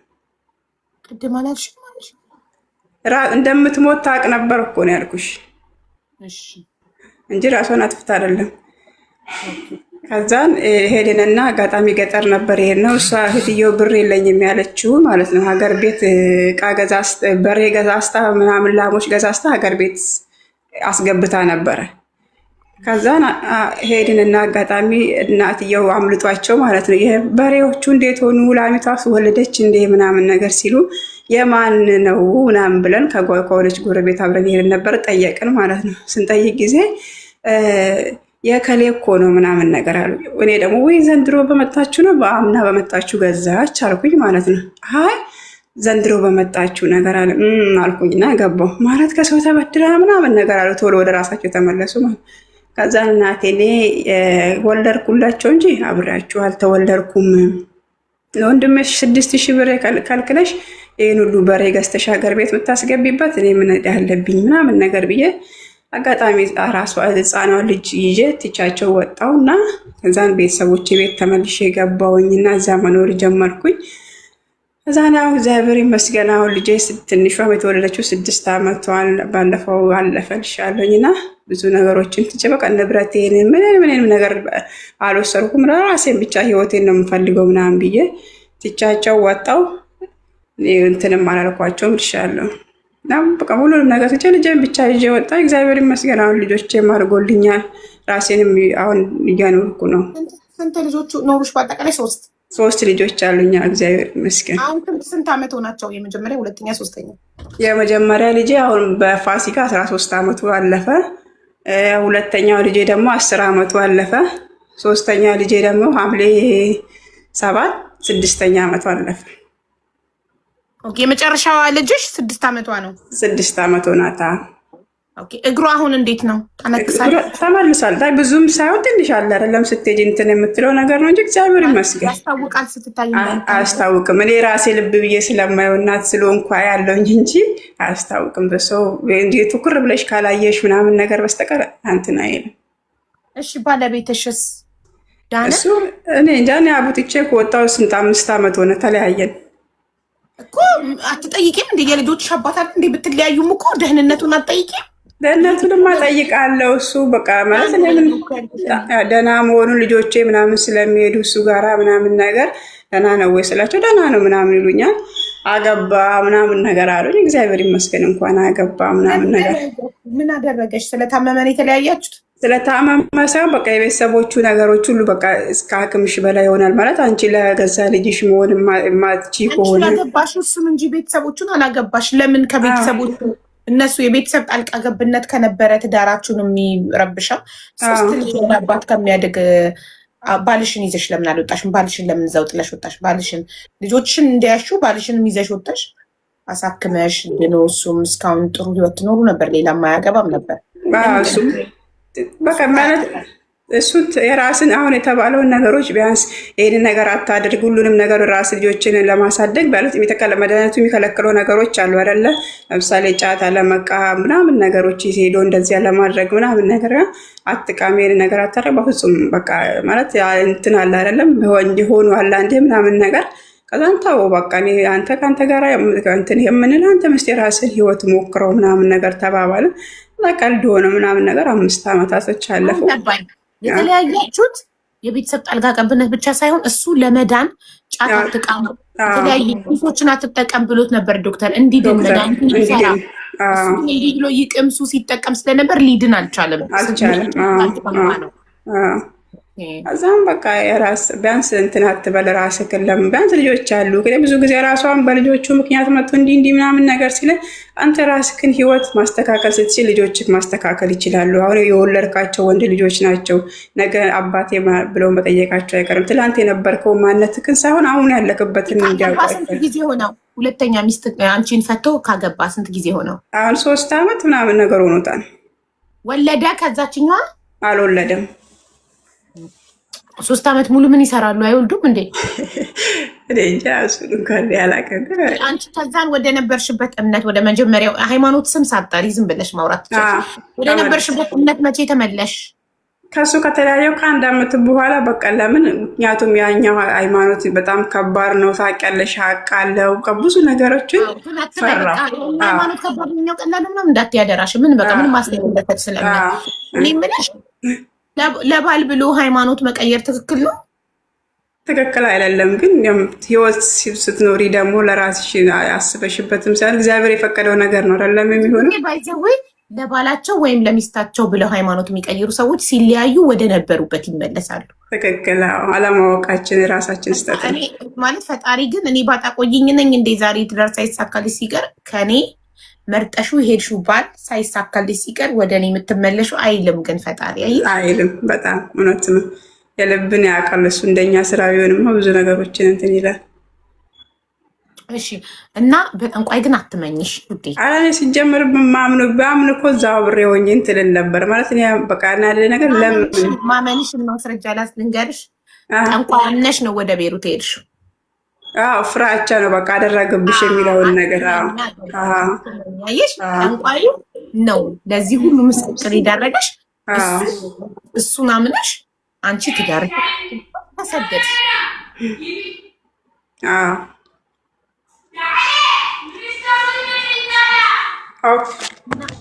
ቅድም አላልሽም እንደምትሞት ታውቅ ነበር እኮ ነው ያልኩሽ። እሺ እንጂ ራሷን አጥፍታ አይደለም። ከዛን ሄድንና አጋጣሚ ገጠር ነበር ይሄነው። እሷ እህትየው ብር የለኝም ያለችው ማለት ነው። ሀገር ቤት ዕቃ ገዛስታ በሬ ገዛስታ ምናምን ላሞች ገዛስታ ሀገር ቤት አስገብታ ነበረ። ከዛን ሄድንና አጋጣሚ እናትየው አምልጧቸው ማለት ነው። ይሄ በሬዎቹ እንዴት ሆኑ ላሚቷስ ወለደች እንዴ ምናምን ነገር ሲሉ የማን ነው ምናምን ብለን ከሆነች ጎረቤት አብረን ሄድን ነበር። ጠየቅን ማለት ነው። ስንጠይቅ ጊዜ የከሌ እኮ ነው ምናምን ነገር አሉ። እኔ ደግሞ ወይ ዘንድሮ በመጣችሁ ነው በአምና በመጣችሁ ገዛች አልኩኝ ማለት ነው። አይ ዘንድሮ በመጣችሁ ነገር አለ አልኩኝና ገባሁ ማለት ከሰው ተበድራ ምናምን ነገር አሉ። ቶሎ ወደ ራሳቸው ተመለሱ ማለት። ከዛ እናቴ እኔ ወለድኩላቸው እንጂ አብሬያችሁ አልተወለድኩም። ለወንድምሽ 6,000 ብር ከልክለሽ ይህን ሁሉ በሬ ገዝተሽ ሀገር ቤት የምታስገቢበት እኔ ምን ያለብኝ ምናምን ነገር ብዬ አጋጣሚ ራሷ ህፃኗን ልጅ ይዤ ትቻቸው ወጣው እና ከዛን ቤተሰቦቼ ቤት ተመልሼ ገባሁኝና እዛ መኖር ጀመርኩኝ። እዛ ነው እግዚአብሔር ይመስገን። አሁን ልጄ ትንሿ የተወለደችው 6 ዓመቷን ባለፈው አለፈልሻለሁኝና ብዙ ነገሮችን ትቼ በቃ ንብረቴን ምንም ነገር አልወሰድኩም። ራሴን ብቻ ህይወቴን ነው የምፈልገው ምናምን ብዬ ትቻቸው ወጣው። እንትንም አላልኳቸውም ልሻለሁ እና በቃ ሁሉንም ነገር ትቼ ልጄን ብቻ ይዤ ወጣ። እግዚአብሔር ይመስገን አሁን ልጆቼም አድርጎልኛል። ራሴንም አሁን እያኖርኩ ነው። ስንት ልጆቹ ኖሩሽ? በአጠቃላይ 3 ልጆች አሉኛ። እግዚአብሔር ይመስገን። አሁን ስንት ዓመት ሆናቸው? የመጀመሪያ፣ ሁለተኛ፣ ሶስተኛ? የመጀመሪያ ልጄ አሁን በፋሲካ 13 ዓመቱ አለፈ። ሁለተኛው ልጄ ደግሞ 10 ዓመቱ አለፈ። ሶስተኛ ልጄ ደግሞ ሐምሌ 7 6ኛ ዓመቱ አለፈ። ኦኬ። የመጨረሻዋ ልጅሽ 6 ዓመቷ ነው? 6 ዓመት ሆናታ። ኦኬ። እግሯ አሁን እንዴት ነው? ተመልሷል። ታይ ብዙም ሳይሆን ትንሽ አለ አይደለም ስትሄጂ እንትን የምትለው ነገር ነው እንጂ እግዚአብሔር ይመስገን ያስታውቃል። ስትታይ አያስታውቅም። እኔ ራሴ ልብ ብዬ ስለማየው እናት ስለሆንኩ ያለውኝ እንጂ አያስታውቅም። በሰው እንዴት ትኩር ብለሽ ካላየሽ ምናምን ነገር በስተቀር እንትን አይልም። እሺ ባለቤትሽስ ዳነ? እሱ እኔ እንጃ። እኔ አቡጥቼ ከወጣሁ 5 ዓመት ሆነ። ተለያየን እኮ። አትጠይቂም እንደ የልጆችሽ አባት አይደል እንደ ብትለያዩም እኮ ደህንነቱን አትጠይቂም? ደህንነቱንማ እጠይቃለሁ። እሱ በቃ ማለት ደህና መሆኑን ልጆቼ ምናምን ስለሚሄዱ እሱ ጋራ ምናምን ነገር ደህና ነው ወይ ስላቸው ደህና ነው ምናምን ይሉኛል። አገባ ምናምን ነገር አሉኝ። እግዚአብሔር ይመስገን እንኳን አገባ ምናምን ነገር። ምን አደረገች? ስለታመመ ነው የተለያያችሁት? ስለታመመ ሳይሆን በቃ የቤተሰቦቹ ነገሮች ሁሉ በቃ እስከ አቅምሽ በላይ ይሆናል ማለት አንቺ ለገዛ ልጅሽ መሆን ማትቺ ከሆነ አገባሽ እሱን እንጂ ቤተሰቦቹን አላገባሽ። ለምን ከቤተሰቦቹ እነሱ የቤተሰብ ጣልቃ ገብነት ከነበረ ትዳራችሁን የሚረብሻው። 3 ልጅ አባት ከሚያድግ ባልሽን ይዘሽ ለምን አልወጣሽም? ባልሽን ለምን እዛው ጥለሽ ወጣሽ? ባልሽን ልጆችሽን እንዲያሹ ባልሽንም ይዘሽ ወጣሽ አሳክመሽ ድኖ እሱም እስካሁን ጥሩ ህይወት ትኖሩ ነበር። ሌላ ማያገባም ነበር። እሱም በቃ ማለት እሱ የራስን አሁን የተባለውን ነገሮች ቢያንስ ይህንን ነገር አታድርግ፣ ሁሉንም ነገር ራስ ልጆችን ለማሳደግ ማለት መድኃኒቱ የሚከለክለው ነገሮች አሉ አይደለ? ለምሳሌ ጫት አለመቃ ምናምን ነገሮች ሄዶ እንደዚያ ለማድረግ ምናምን ነገር አትቃሚ፣ ይህን ነገር አታድርግ በፍጹም በቃ ማለት እንትን አለ አይደለም? እንዲሆኑ አለ አንዴ ምናምን ነገር ከዛን ታው በቃ አንተ ከአንተ ጋር እንትን የምንል አንተ ምስ የራስን ህይወት ሞክረው ምናምን ነገር ተባባልን። ቀልድ ሆነ ምናምን ነገር 5 ዓመታቶች አለፉ። የተለያያችሁት የቤተሰብ ጣልቃ ገብነት ብቻ ሳይሆን እሱ ለመዳን ጫት አትቃም፣ የተለያዩ ሱሶችን አትጠቀም ብሎት ነበር ዶክተር። እንዲድን መድኃኒት ይሰራ እንዲህ ብሎ ይቅምሱ ሲጠቀም ስለነበር ሊድን አልቻለም። እዛም በቃ የራስ ቢያንስ እንትን አትበል ራስህ ክለም ቢያንስ ልጆች አሉ። ግን ብዙ ጊዜ ራሷን በልጆቹ ምክንያት መጥቶ እንዲህ ምናምን ነገር ሲለ አንተ ራስህን ህይወት ማስተካከል ስትችል ልጆችህ ማስተካከል ይችላሉ። አሁን የወለድካቸው ወንድ ልጆች ናቸው። ነገ አባቴ ብለው መጠየቃቸው አይቀርም። ትላንት የነበርከው ማንነትህን ሳይሆን አሁን ያለክበትን እንዲያውቁ። ስንት ጊዜ ሆነው? ሁለተኛ ሚስት አንቺን ፈቶ ካገባ ስንት ጊዜ ሆነው? አሁን 3 ዓመት ምናምን ነገር ሆኖታል። ወለደ? ከዛችኛዋ አልወለደም። 3 ዓመት ሙሉ ምን ይሰራሉ? አይወልዱም እንዴ? እንጃ እሱን እንኳን ያላቀም። አንቺ ከዛን ወደ ነበርሽበት እምነት ወደ መጀመሪያው ሃይማኖት ስም ሳጣሪ ዝም ብለሽ ማውራት ትችላለሽ። ወደ ነበርሽበት እምነት መቼ ተመለሽ? ከሱ ከተለያየው ከ1 ዓመት በኋላ በቃ ለምን? ምክንያቱም ያኛው ሃይማኖት በጣም ከባድ ነው ታውቂያለሽ። አውቃለሁ ብዙ ነገሮችን ፈራ። ሃይማኖት ከባድ ነው ቀላል ነው እንዳትያደራሽ ምን በቃ ምን ማስተያየት ስለምን እኔ ምንሽ ለባል ብሎ ሃይማኖት መቀየር ትክክል ነው? ትክክል አይደለም። ግን ህይወት ስትኖሪ ደግሞ ለራስሽ አስበሽበትም ሳይሆን እግዚአብሔር የፈቀደው ነገር ነው አይደለም የሚሆነው። ባይዘወይ ለባላቸው ወይም ለሚስታቸው ብለው ሃይማኖት የሚቀይሩ ሰዎች ሲለያዩ ወደ ነበሩበት ይመለሳሉ። ትክክል። አለማወቃችን የራሳችን ስተት ማለት ፈጣሪ ግን እኔ ባጣቆይኝ ነኝ እንዴ ዛሬ ትዳር ሳይሳካልሽ ሲቀር ከኔ መርጠሹ ሄድሽው ባል ሳይሳካልሽ ሲቀር ወደ እኔ የምትመለሹ አይልም። ግን ፈጣሪ አይልም። በጣም እውነት ነው። የልብን ያውቃል እሱ። እንደኛ ስራ ቢሆንማ ብዙ ነገሮችን እንትን ይላል። እሺ። እና በጠንቋይ ግን አትመኝሽ ውዴ። አላኔ ሲጀምር በአምን እኮ እዛው አብሬ ሆኜ እንትን ነበር ማለት እኔ በቃ እናደ ነገር ለምን ማመንሽ ማስረጃ ላስልንገርሽ። ጠንቋይ ነሽ ነው ወደ ቤሩት ሄድሽው? ፍራቻ ነው በቃ አደረገብሽ የሚለውን ነገር ያየሽ ጠንቋዩ ነው ለዚህ ሁሉ ምስክር ይዳረገሽ። እሱን አምነሽ አንቺ ትዳር ተሰደድሽ።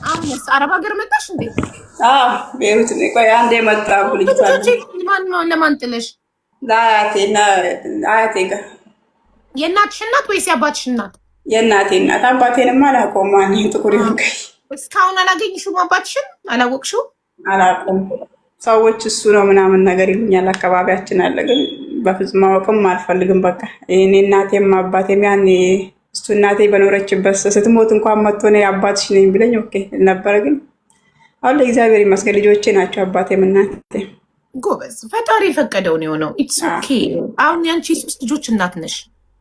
አሁንስ አረብ ሀገር መጣሽ እንዴ? ቤሩት ነኝ። ቆይ አንዴ መጣሁ። ለማን ጥለሽ? ለአያቴ ጋር። የእናትሽ እናት ወይስ የአባትሽ እናት? የእናቴ እናት። አባቴንማ አላውቀውም። ማን ጥቁር ይሆንከኝ? እስካሁን አላገኝሽውም? አባትሽን አላወቅሽው? አላውቀውም። ሰዎች እሱ ነው ምናምን ነገር ይሉኛል። አካባቢያችን አለ፣ ግን በፍጹም ማወቅም አልፈልግም። በቃ እኔ እናቴም አባቴም ያኔ እሱ እናቴ በኖረችበት ስትሞት እንኳን መጥቶ እኔ አባትሽ ነኝ ብለኝ ኦኬ ነበረ። ግን አሁን ለእግዚአብሔር ይመስገን ልጆቼ ናቸው አባቴም እናቴ። ጎበዝ፣ ፈጣሪ የፈቀደው ነው የሆነው። ኢትስ ኦኬ። አሁን ያንቺ 3 ልጆች እናት ነሽ።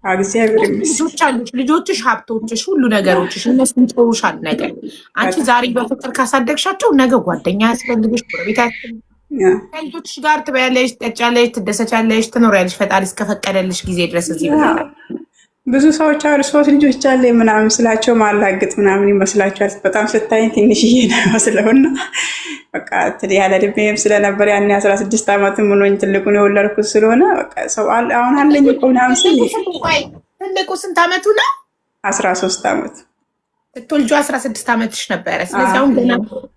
እግዚአብሔር ይመስገን። ልጆች አሉሽ፣ ልጆችሽ ሀብቶችሽ፣ ሁሉ ነገሮችሽ እነሱን ጥሩሻል ነገር። አንቺ ዛሬ በፍቅር ካሳደግሻቸው ነገ ጓደኛ ያስፈልግሽ፣ ጎረቤት ያስፈልግሽ። ከልጆችሽ ጋር ትበያለሽ፣ ትጠጫለሽ፣ ትደሰቻለሽ፣ ትኖሪያለሽ ፈጣሪ እስከፈቀደልሽ ጊዜ ድረስ እዚህ ብላል። ብዙ ሰዎች አሉ 3 ልጆች አለ ምናምን ስላቸው ማላግጥ ምናምን ይመስላችኋል። በጣም ስታይ ትንሽዬ ነው መስለውና በቃ ያለ ዕድሜም ስለነበር ያኔ 16 ዓመትም ሆኖኝ ትልቁን የወለድኩት ስለሆነ በቃ ሰው አሁን አለኝ እኮ ምናምን ስል ትልቁ ስንት ዓመቱ ነው? 13 ዓመቱ ስትወልጁ 16 ዓመትሽ ነበረ። ስለዚህ አሁን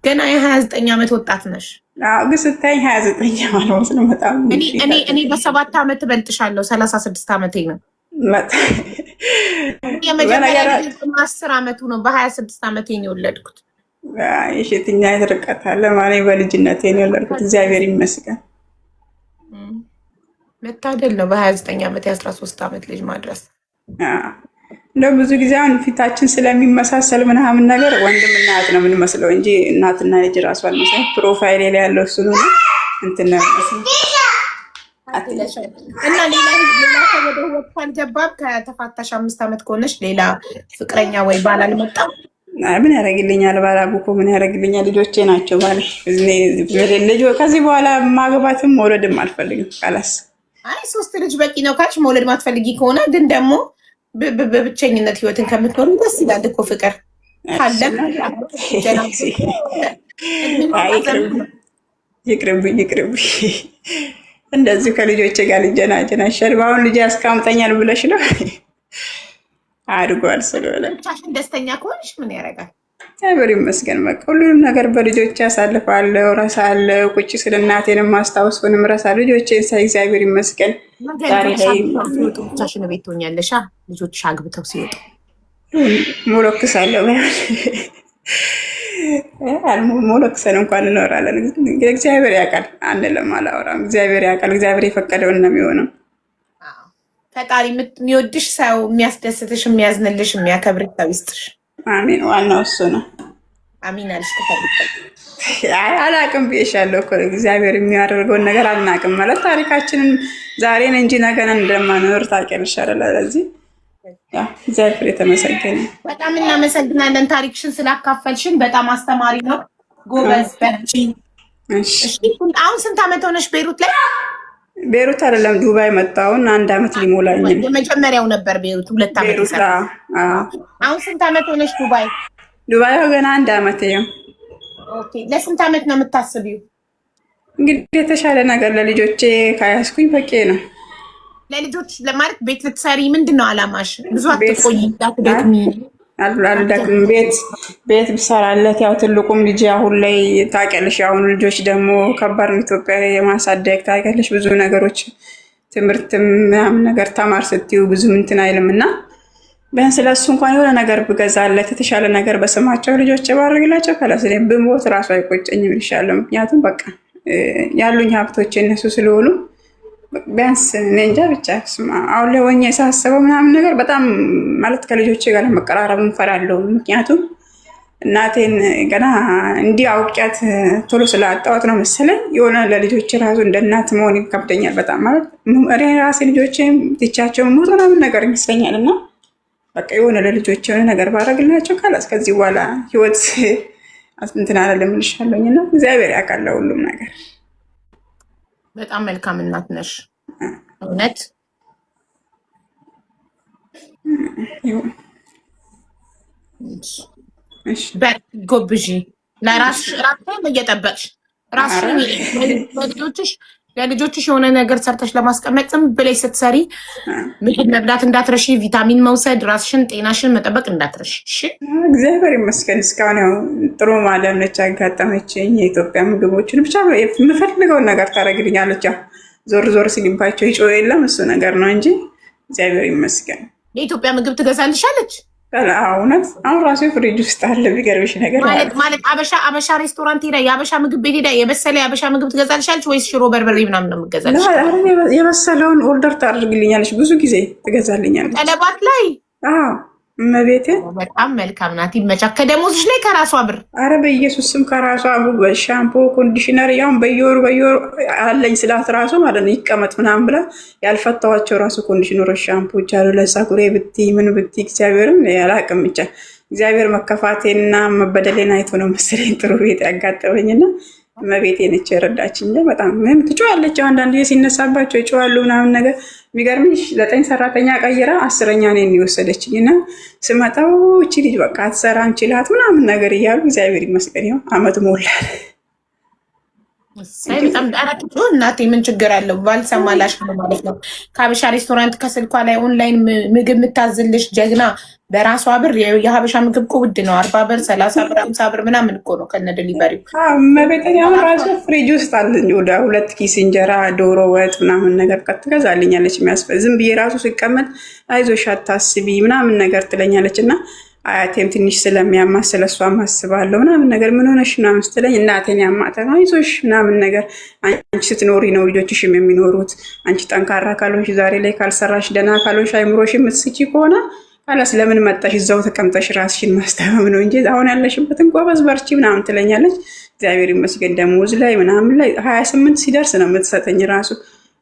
ገና የ29 ዓመት ወጣት ነሽ። ግን ስታይ 29 ማለት ነው በጣም እኔ በ7 ዓመት እበልጥሻለሁ። 36 ዓመቴ ነው። የመጀመሪያ 10 ዓመቱ ነው። በ26 ዓመቴ ነው የወለድኩት። የሽትኛ የተረቀታለ ማለት በልጅነቴ ነው የወለድኩት። እግዚአብሔር ይመስገን። መታደል ነው በ29 ዓመት የ13 ዓመት ልጅ ማድረስ። እንደው ብዙ ጊዜ አሁን ፊታችን ስለሚመሳሰል ምናምን ነገር ወንድምና እህት ነው የምንመስለው እንጂ እናትና ልጅ ራሱ አልመሰለኝ። ፕሮፋይል ላይ ያለው እሱ ነው እንትን ነው እና ሌላ ወደ ህይወት አልገባም። ከተፋታሽ 5 ዓመት ከሆነች ሌላ ፍቅረኛ ወይ ባል አልመጣም። ምን ያደርግልኛል? ባላቡኮ ምን ያደርግልኛል? ልጆቼ ናቸው ባለ ከዚህ በኋላ ማግባትም መውለድም አልፈልግም። ካላስ 3 ልጅ በቂ ነው ካልሽ መውለድ ማትፈልጊ ከሆነ ግን ደግሞ በብቸኝነት ህይወትን ከምትኖር ደስ ይላል እኮ ፍቅር ካለ። ይቅርብኝ እንደዚሁ ከልጆቼ ጋር ልጀናጀና ይሻል። በአሁን ልጅ ያስቀምጠኛል ብለሽ ነው? አድጓል ስለሆነ ብቻሽን ደስተኛ ከሆንሽ ምን ያደርጋል? እግዚአብሔር ይመስገን። በቃ ሁሉንም ነገር በልጆቼ አሳልፋለሁ፣ እረሳለሁ። ቁጭ ስለ እናቴንም ማስታወስኩንም እረሳለሁ። ልጆቼን ሳይ እግዚአብሔር ይመስገን። ዛሬ ላይ ብቻሽን ቤት ትሆኛለሽ። ልጆችሽ አግብተው ሲወጡ ሞሎክሳለሁ። ሞሎክሰን እንኳን እንኖራለን። እግዚአብሔር ያውቃል። አንልም አላወራም። እግዚአብሔር ያውቃል። እግዚአብሔር የፈቀደውን ነው የሚሆነው። ፈጣሪ የሚወድሽ ሰው፣ የሚያስደስትሽ፣ የሚያዝንልሽ፣ የሚያከብርሽ ሰው ይስጥሽ። አሚን። ዋናው እሱ ነው። አሚን አልሽ። አላቅም ብዬሻለሁ እኮ እግዚአብሔር የሚያደርገውን ነገር አልናቅም ማለት ታሪካችንን ዛሬን እንጂ ነገን እንደማንኖር ታውቂያለሽ አይደል? ስለዚህ እግዚአብሔር የተመሰገነ። በጣም እናመሰግናለን ታሪክሽን ስላካፈልሽን። በጣም አስተማሪ ነው። ጎበዝ በርቺ። አሁን ስንት ዓመት ሆነሽ ቤሩት ላይ? ቤሩት አይደለም ዱባይ መጣሁን 1 ዓመት ሊሞላኝ ነው። የመጀመሪያው ነበር ቤሩት 2 ዓመት ይሰራ። አሁን ስንት ዓመት ሆነሽ ዱባይ? ዱባይ ገና 1 ዓመት ነው። ኦኬ። ለስንት ዓመት ነው የምታስቢው? እንግዲህ የተሻለ ነገር ለልጆቼ ካያስኩኝ በቂ ነው። ለልጆች ለማለት ቤት ልትሰሪ ምንድን ነው አላማሽ? ብዙ አትቆይ እንዳትደክሚ። አልደክም። ቤት ብሰራለት ያው ትልቁም ልጅ አሁን ላይ ታውቂያለሽ፣ የአሁኑ ልጆች ደግሞ ከባድ ነው ኢትዮጵያ የማሳደግ ታውቂያለሽ። ብዙ ነገሮች ትምህርትም ምናምን ነገር ተማር ስትዩ ብዙ እንትን አይልም እና ቢያንስ ለእሱ እንኳን የሆነ ነገር ብገዛለት የተሻለ ነገር በስማቸው ልጆች ባደርግላቸው ከለስ ብሞት ራሱ አይቆጨኝም ይልሻለሁ። ምክንያቱም በቃ ያሉኝ ሀብቶች እነሱ ስለሆኑ ቢያንስ እኔ እንጃ ብቻ አሁን ላይ ሆኜ ሳስበው ምናምን ነገር በጣም ማለት ከልጆቼ ጋር መቀራረብ እንፈራለሁ። ምክንያቱም እናቴን ገና እንዲህ አውቂያት ቶሎ ስላጣኋት ነው መሰለኝ የሆነ ለልጆቼ ራሱ እንደ እናት መሆን ይከብደኛል በጣም ማለት ራሴ ልጆቼ ትቻቸው ሞት ምናምን ነገር ይመስለኛል። እና በቃ የሆነ ለልጆቼ የሆነ ነገር ባደርግላቸው ካላስ ከዚህ በኋላ ህይወት እንትን አላለም እልሻለሁኝ። እና እግዚአብሔር ያውቃል ሁሉም ነገር። በጣም መልካም እናት ነሽ እውነት። ጎብዢ ለራስሽ ራስሽን እየጠበቅሽ ራስሽን ለልጆችሽ ለልጆችሽ የሆነ ነገር ሰርተሽ ለማስቀመጥ ዝም ብለሽ ስትሰሪ ምግብ መብላት እንዳትረሺ፣ ቪታሚን መውሰድ፣ ራስሽን ጤናሽን መጠበቅ እንዳትረሺ። እሺ እግዚአብሔር ይመስገን እስካሁን ያው ጥሩ ማለም ነች ያጋጠመችኝ። የኢትዮጵያ ምግቦችን ብቻ የምፈልገውን ነገር ታደርግልኛለች። ያው ዞር ዞር ሲልባቸው ይጮህ የለም እሱ ነገር ነው እንጂ እግዚአብሔር ይመስገን። የኢትዮጵያ ምግብ ትገዛልሻለች? እውነት አሁን ራሱ ፍሪጅ ውስጥ አለ። ቢገርምሽ ነገር ማለት አበሻ ሬስቶራንት ሄዳ የአበሻ ምግብ ቤት ሄዳ የበሰለ የአበሻ ምግብ ትገዛልሻለች ወይስ ሽሮ በርበሬ ምናምን ነው የምትገዛልሽ? የበሰለውን ኦርደር ታደርግልኛለች። ብዙ ጊዜ ትገዛልኛለች። ቀለባት ላይ እመቤቴ በጣም መልካም ናት። ይመቻ። ከደሞዝሽ ላይ ከራሷ ብር? አረ በኢየሱስ ስም ከራሷ ሻምፖ፣ ኮንዲሽነር ያውን በየወሩ አለኝ ስላት ራሱ ማለት ነው ይቀመጥ ምናምን ብላ ያልፈታዋቸው ራሱ ኮንዲሽነሮች፣ ሻምፖች አሉ ለፀጉሬ ብቲ ምን ብቲ እግዚአብሔርን ያላቅም ብቻ እግዚአብሔር መከፋቴና መበደሌን አይቶ ነው መሰለኝ ጥሩ ቤት ያጋጠመኝና እመቤቴ ነች የረዳችኝ። በጣም ምንም ትጮዋለች። አንዳንድ ሲነሳባቸው ይጮዋሉ ምናምን ነገር። የሚገርምሽ 9 ሰራተኛ ቀይራ 10ኛ እኔን የወሰደችኝ እና ስመጣው እቺ ልጅ በቃ አትሰራም ችላት ምናምን ነገር እያሉ እግዚአብሔር ይመስገን ይኸው አመት ሞላል። በጣም እናቴ ምን ችግር አለው? ባልሰማላሽ ነው ማለት ነው። ከሀበሻ ሬስቶራንት ከስልኳ ላይ ኦንላይን ምግብ የምታዝልሽ ጀግና በራሷ ብር። የሀበሻ ምግብ እኮ ውድ ነው። 40 ብር፣ 30 ብር፣ 50 ብር ምናምን እኮ ነው ከነ ዴሊቨሪው። መቤተኛውን ራሱ ፍሪጅ ውስጥ አለ ወደ 2 ኪስ እንጀራ፣ ዶሮ ወጥ ምናምን ነገር ትገዛልኛለች። ዝም ብዬ ራሱ ሲቀመጥ አይዞሽ አታስቢ ምናምን ነገር ትለኛለች እና አያቴም ትንሽ ስለሚያማት ስለሷ ማስባለሁ ምናምን ነገር ምን ሆነሽ ምናምን ስትለኝ እናቴን ያማታል። አይዞሽ ምናምን ነገር አንቺ ስትኖሪ ነው ልጆችሽም የሚኖሩት። አንቺ ጠንካራ ካልሆንሽ ዛሬ ላይ ካልሰራሽ ደህና ካልሆንሽ አይምሮሽ የምትስቺ ከሆነ ካላስ ለምን መጣሽ? እዛው ተቀምጠሽ ራስሽን ማስታመም ነው እንጂ አሁን ያለሽበትን ጎበዝ በርቺ ምናምን ትለኛለች። እግዚአብሔር ይመስገን ደሞዝ ላይ ምናምን ላይ 28 ሲደርስ ነው የምትሰጠኝ ራሱ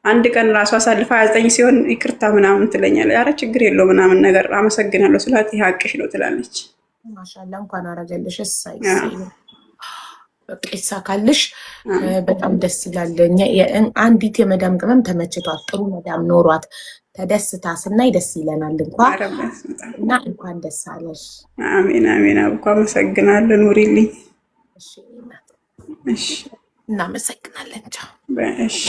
አንድ ቀን ራሱ አሳልፋ 29 ሲሆን ይቅርታ ምናምን ትለኛለች። ኧረ ችግር የለው ምናምን ነገር አመሰግናለሁ ስላት ሀቅሽ ነው ትላለች። ማሻአላ እንኳን አረገልሽ። እሳይ በቃ ይሳካልሽ። በጣም ደስ ይላል። አንዲት የመዳም ቅመም ተመችቷት ጥሩ መዳም ኖሯት ተደስታ ስናይ ደስ ይለናል። እና እንኳን ደስ አለሽ። አሜን አሜን። አብኳ አመሰግናለሁ። ኑሪልኝ። እሺ እናመሰግናለን። ቻው። እሺ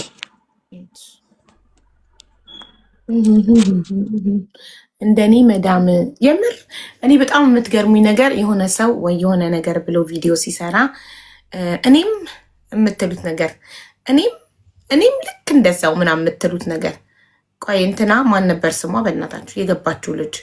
እንደኔ መዳም የምር እኔ በጣም የምትገርሙኝ ነገር የሆነ ሰው ወይ የሆነ ነገር ብሎ ቪዲዮ ሲሰራ እኔም የምትሉት ነገር እኔም ልክ እንደዛው ምናምን የምትሉት ነገር። ቆይ እንትና ማን ነበር ስሟ? በእናታችሁ የገባችሁ ልጅ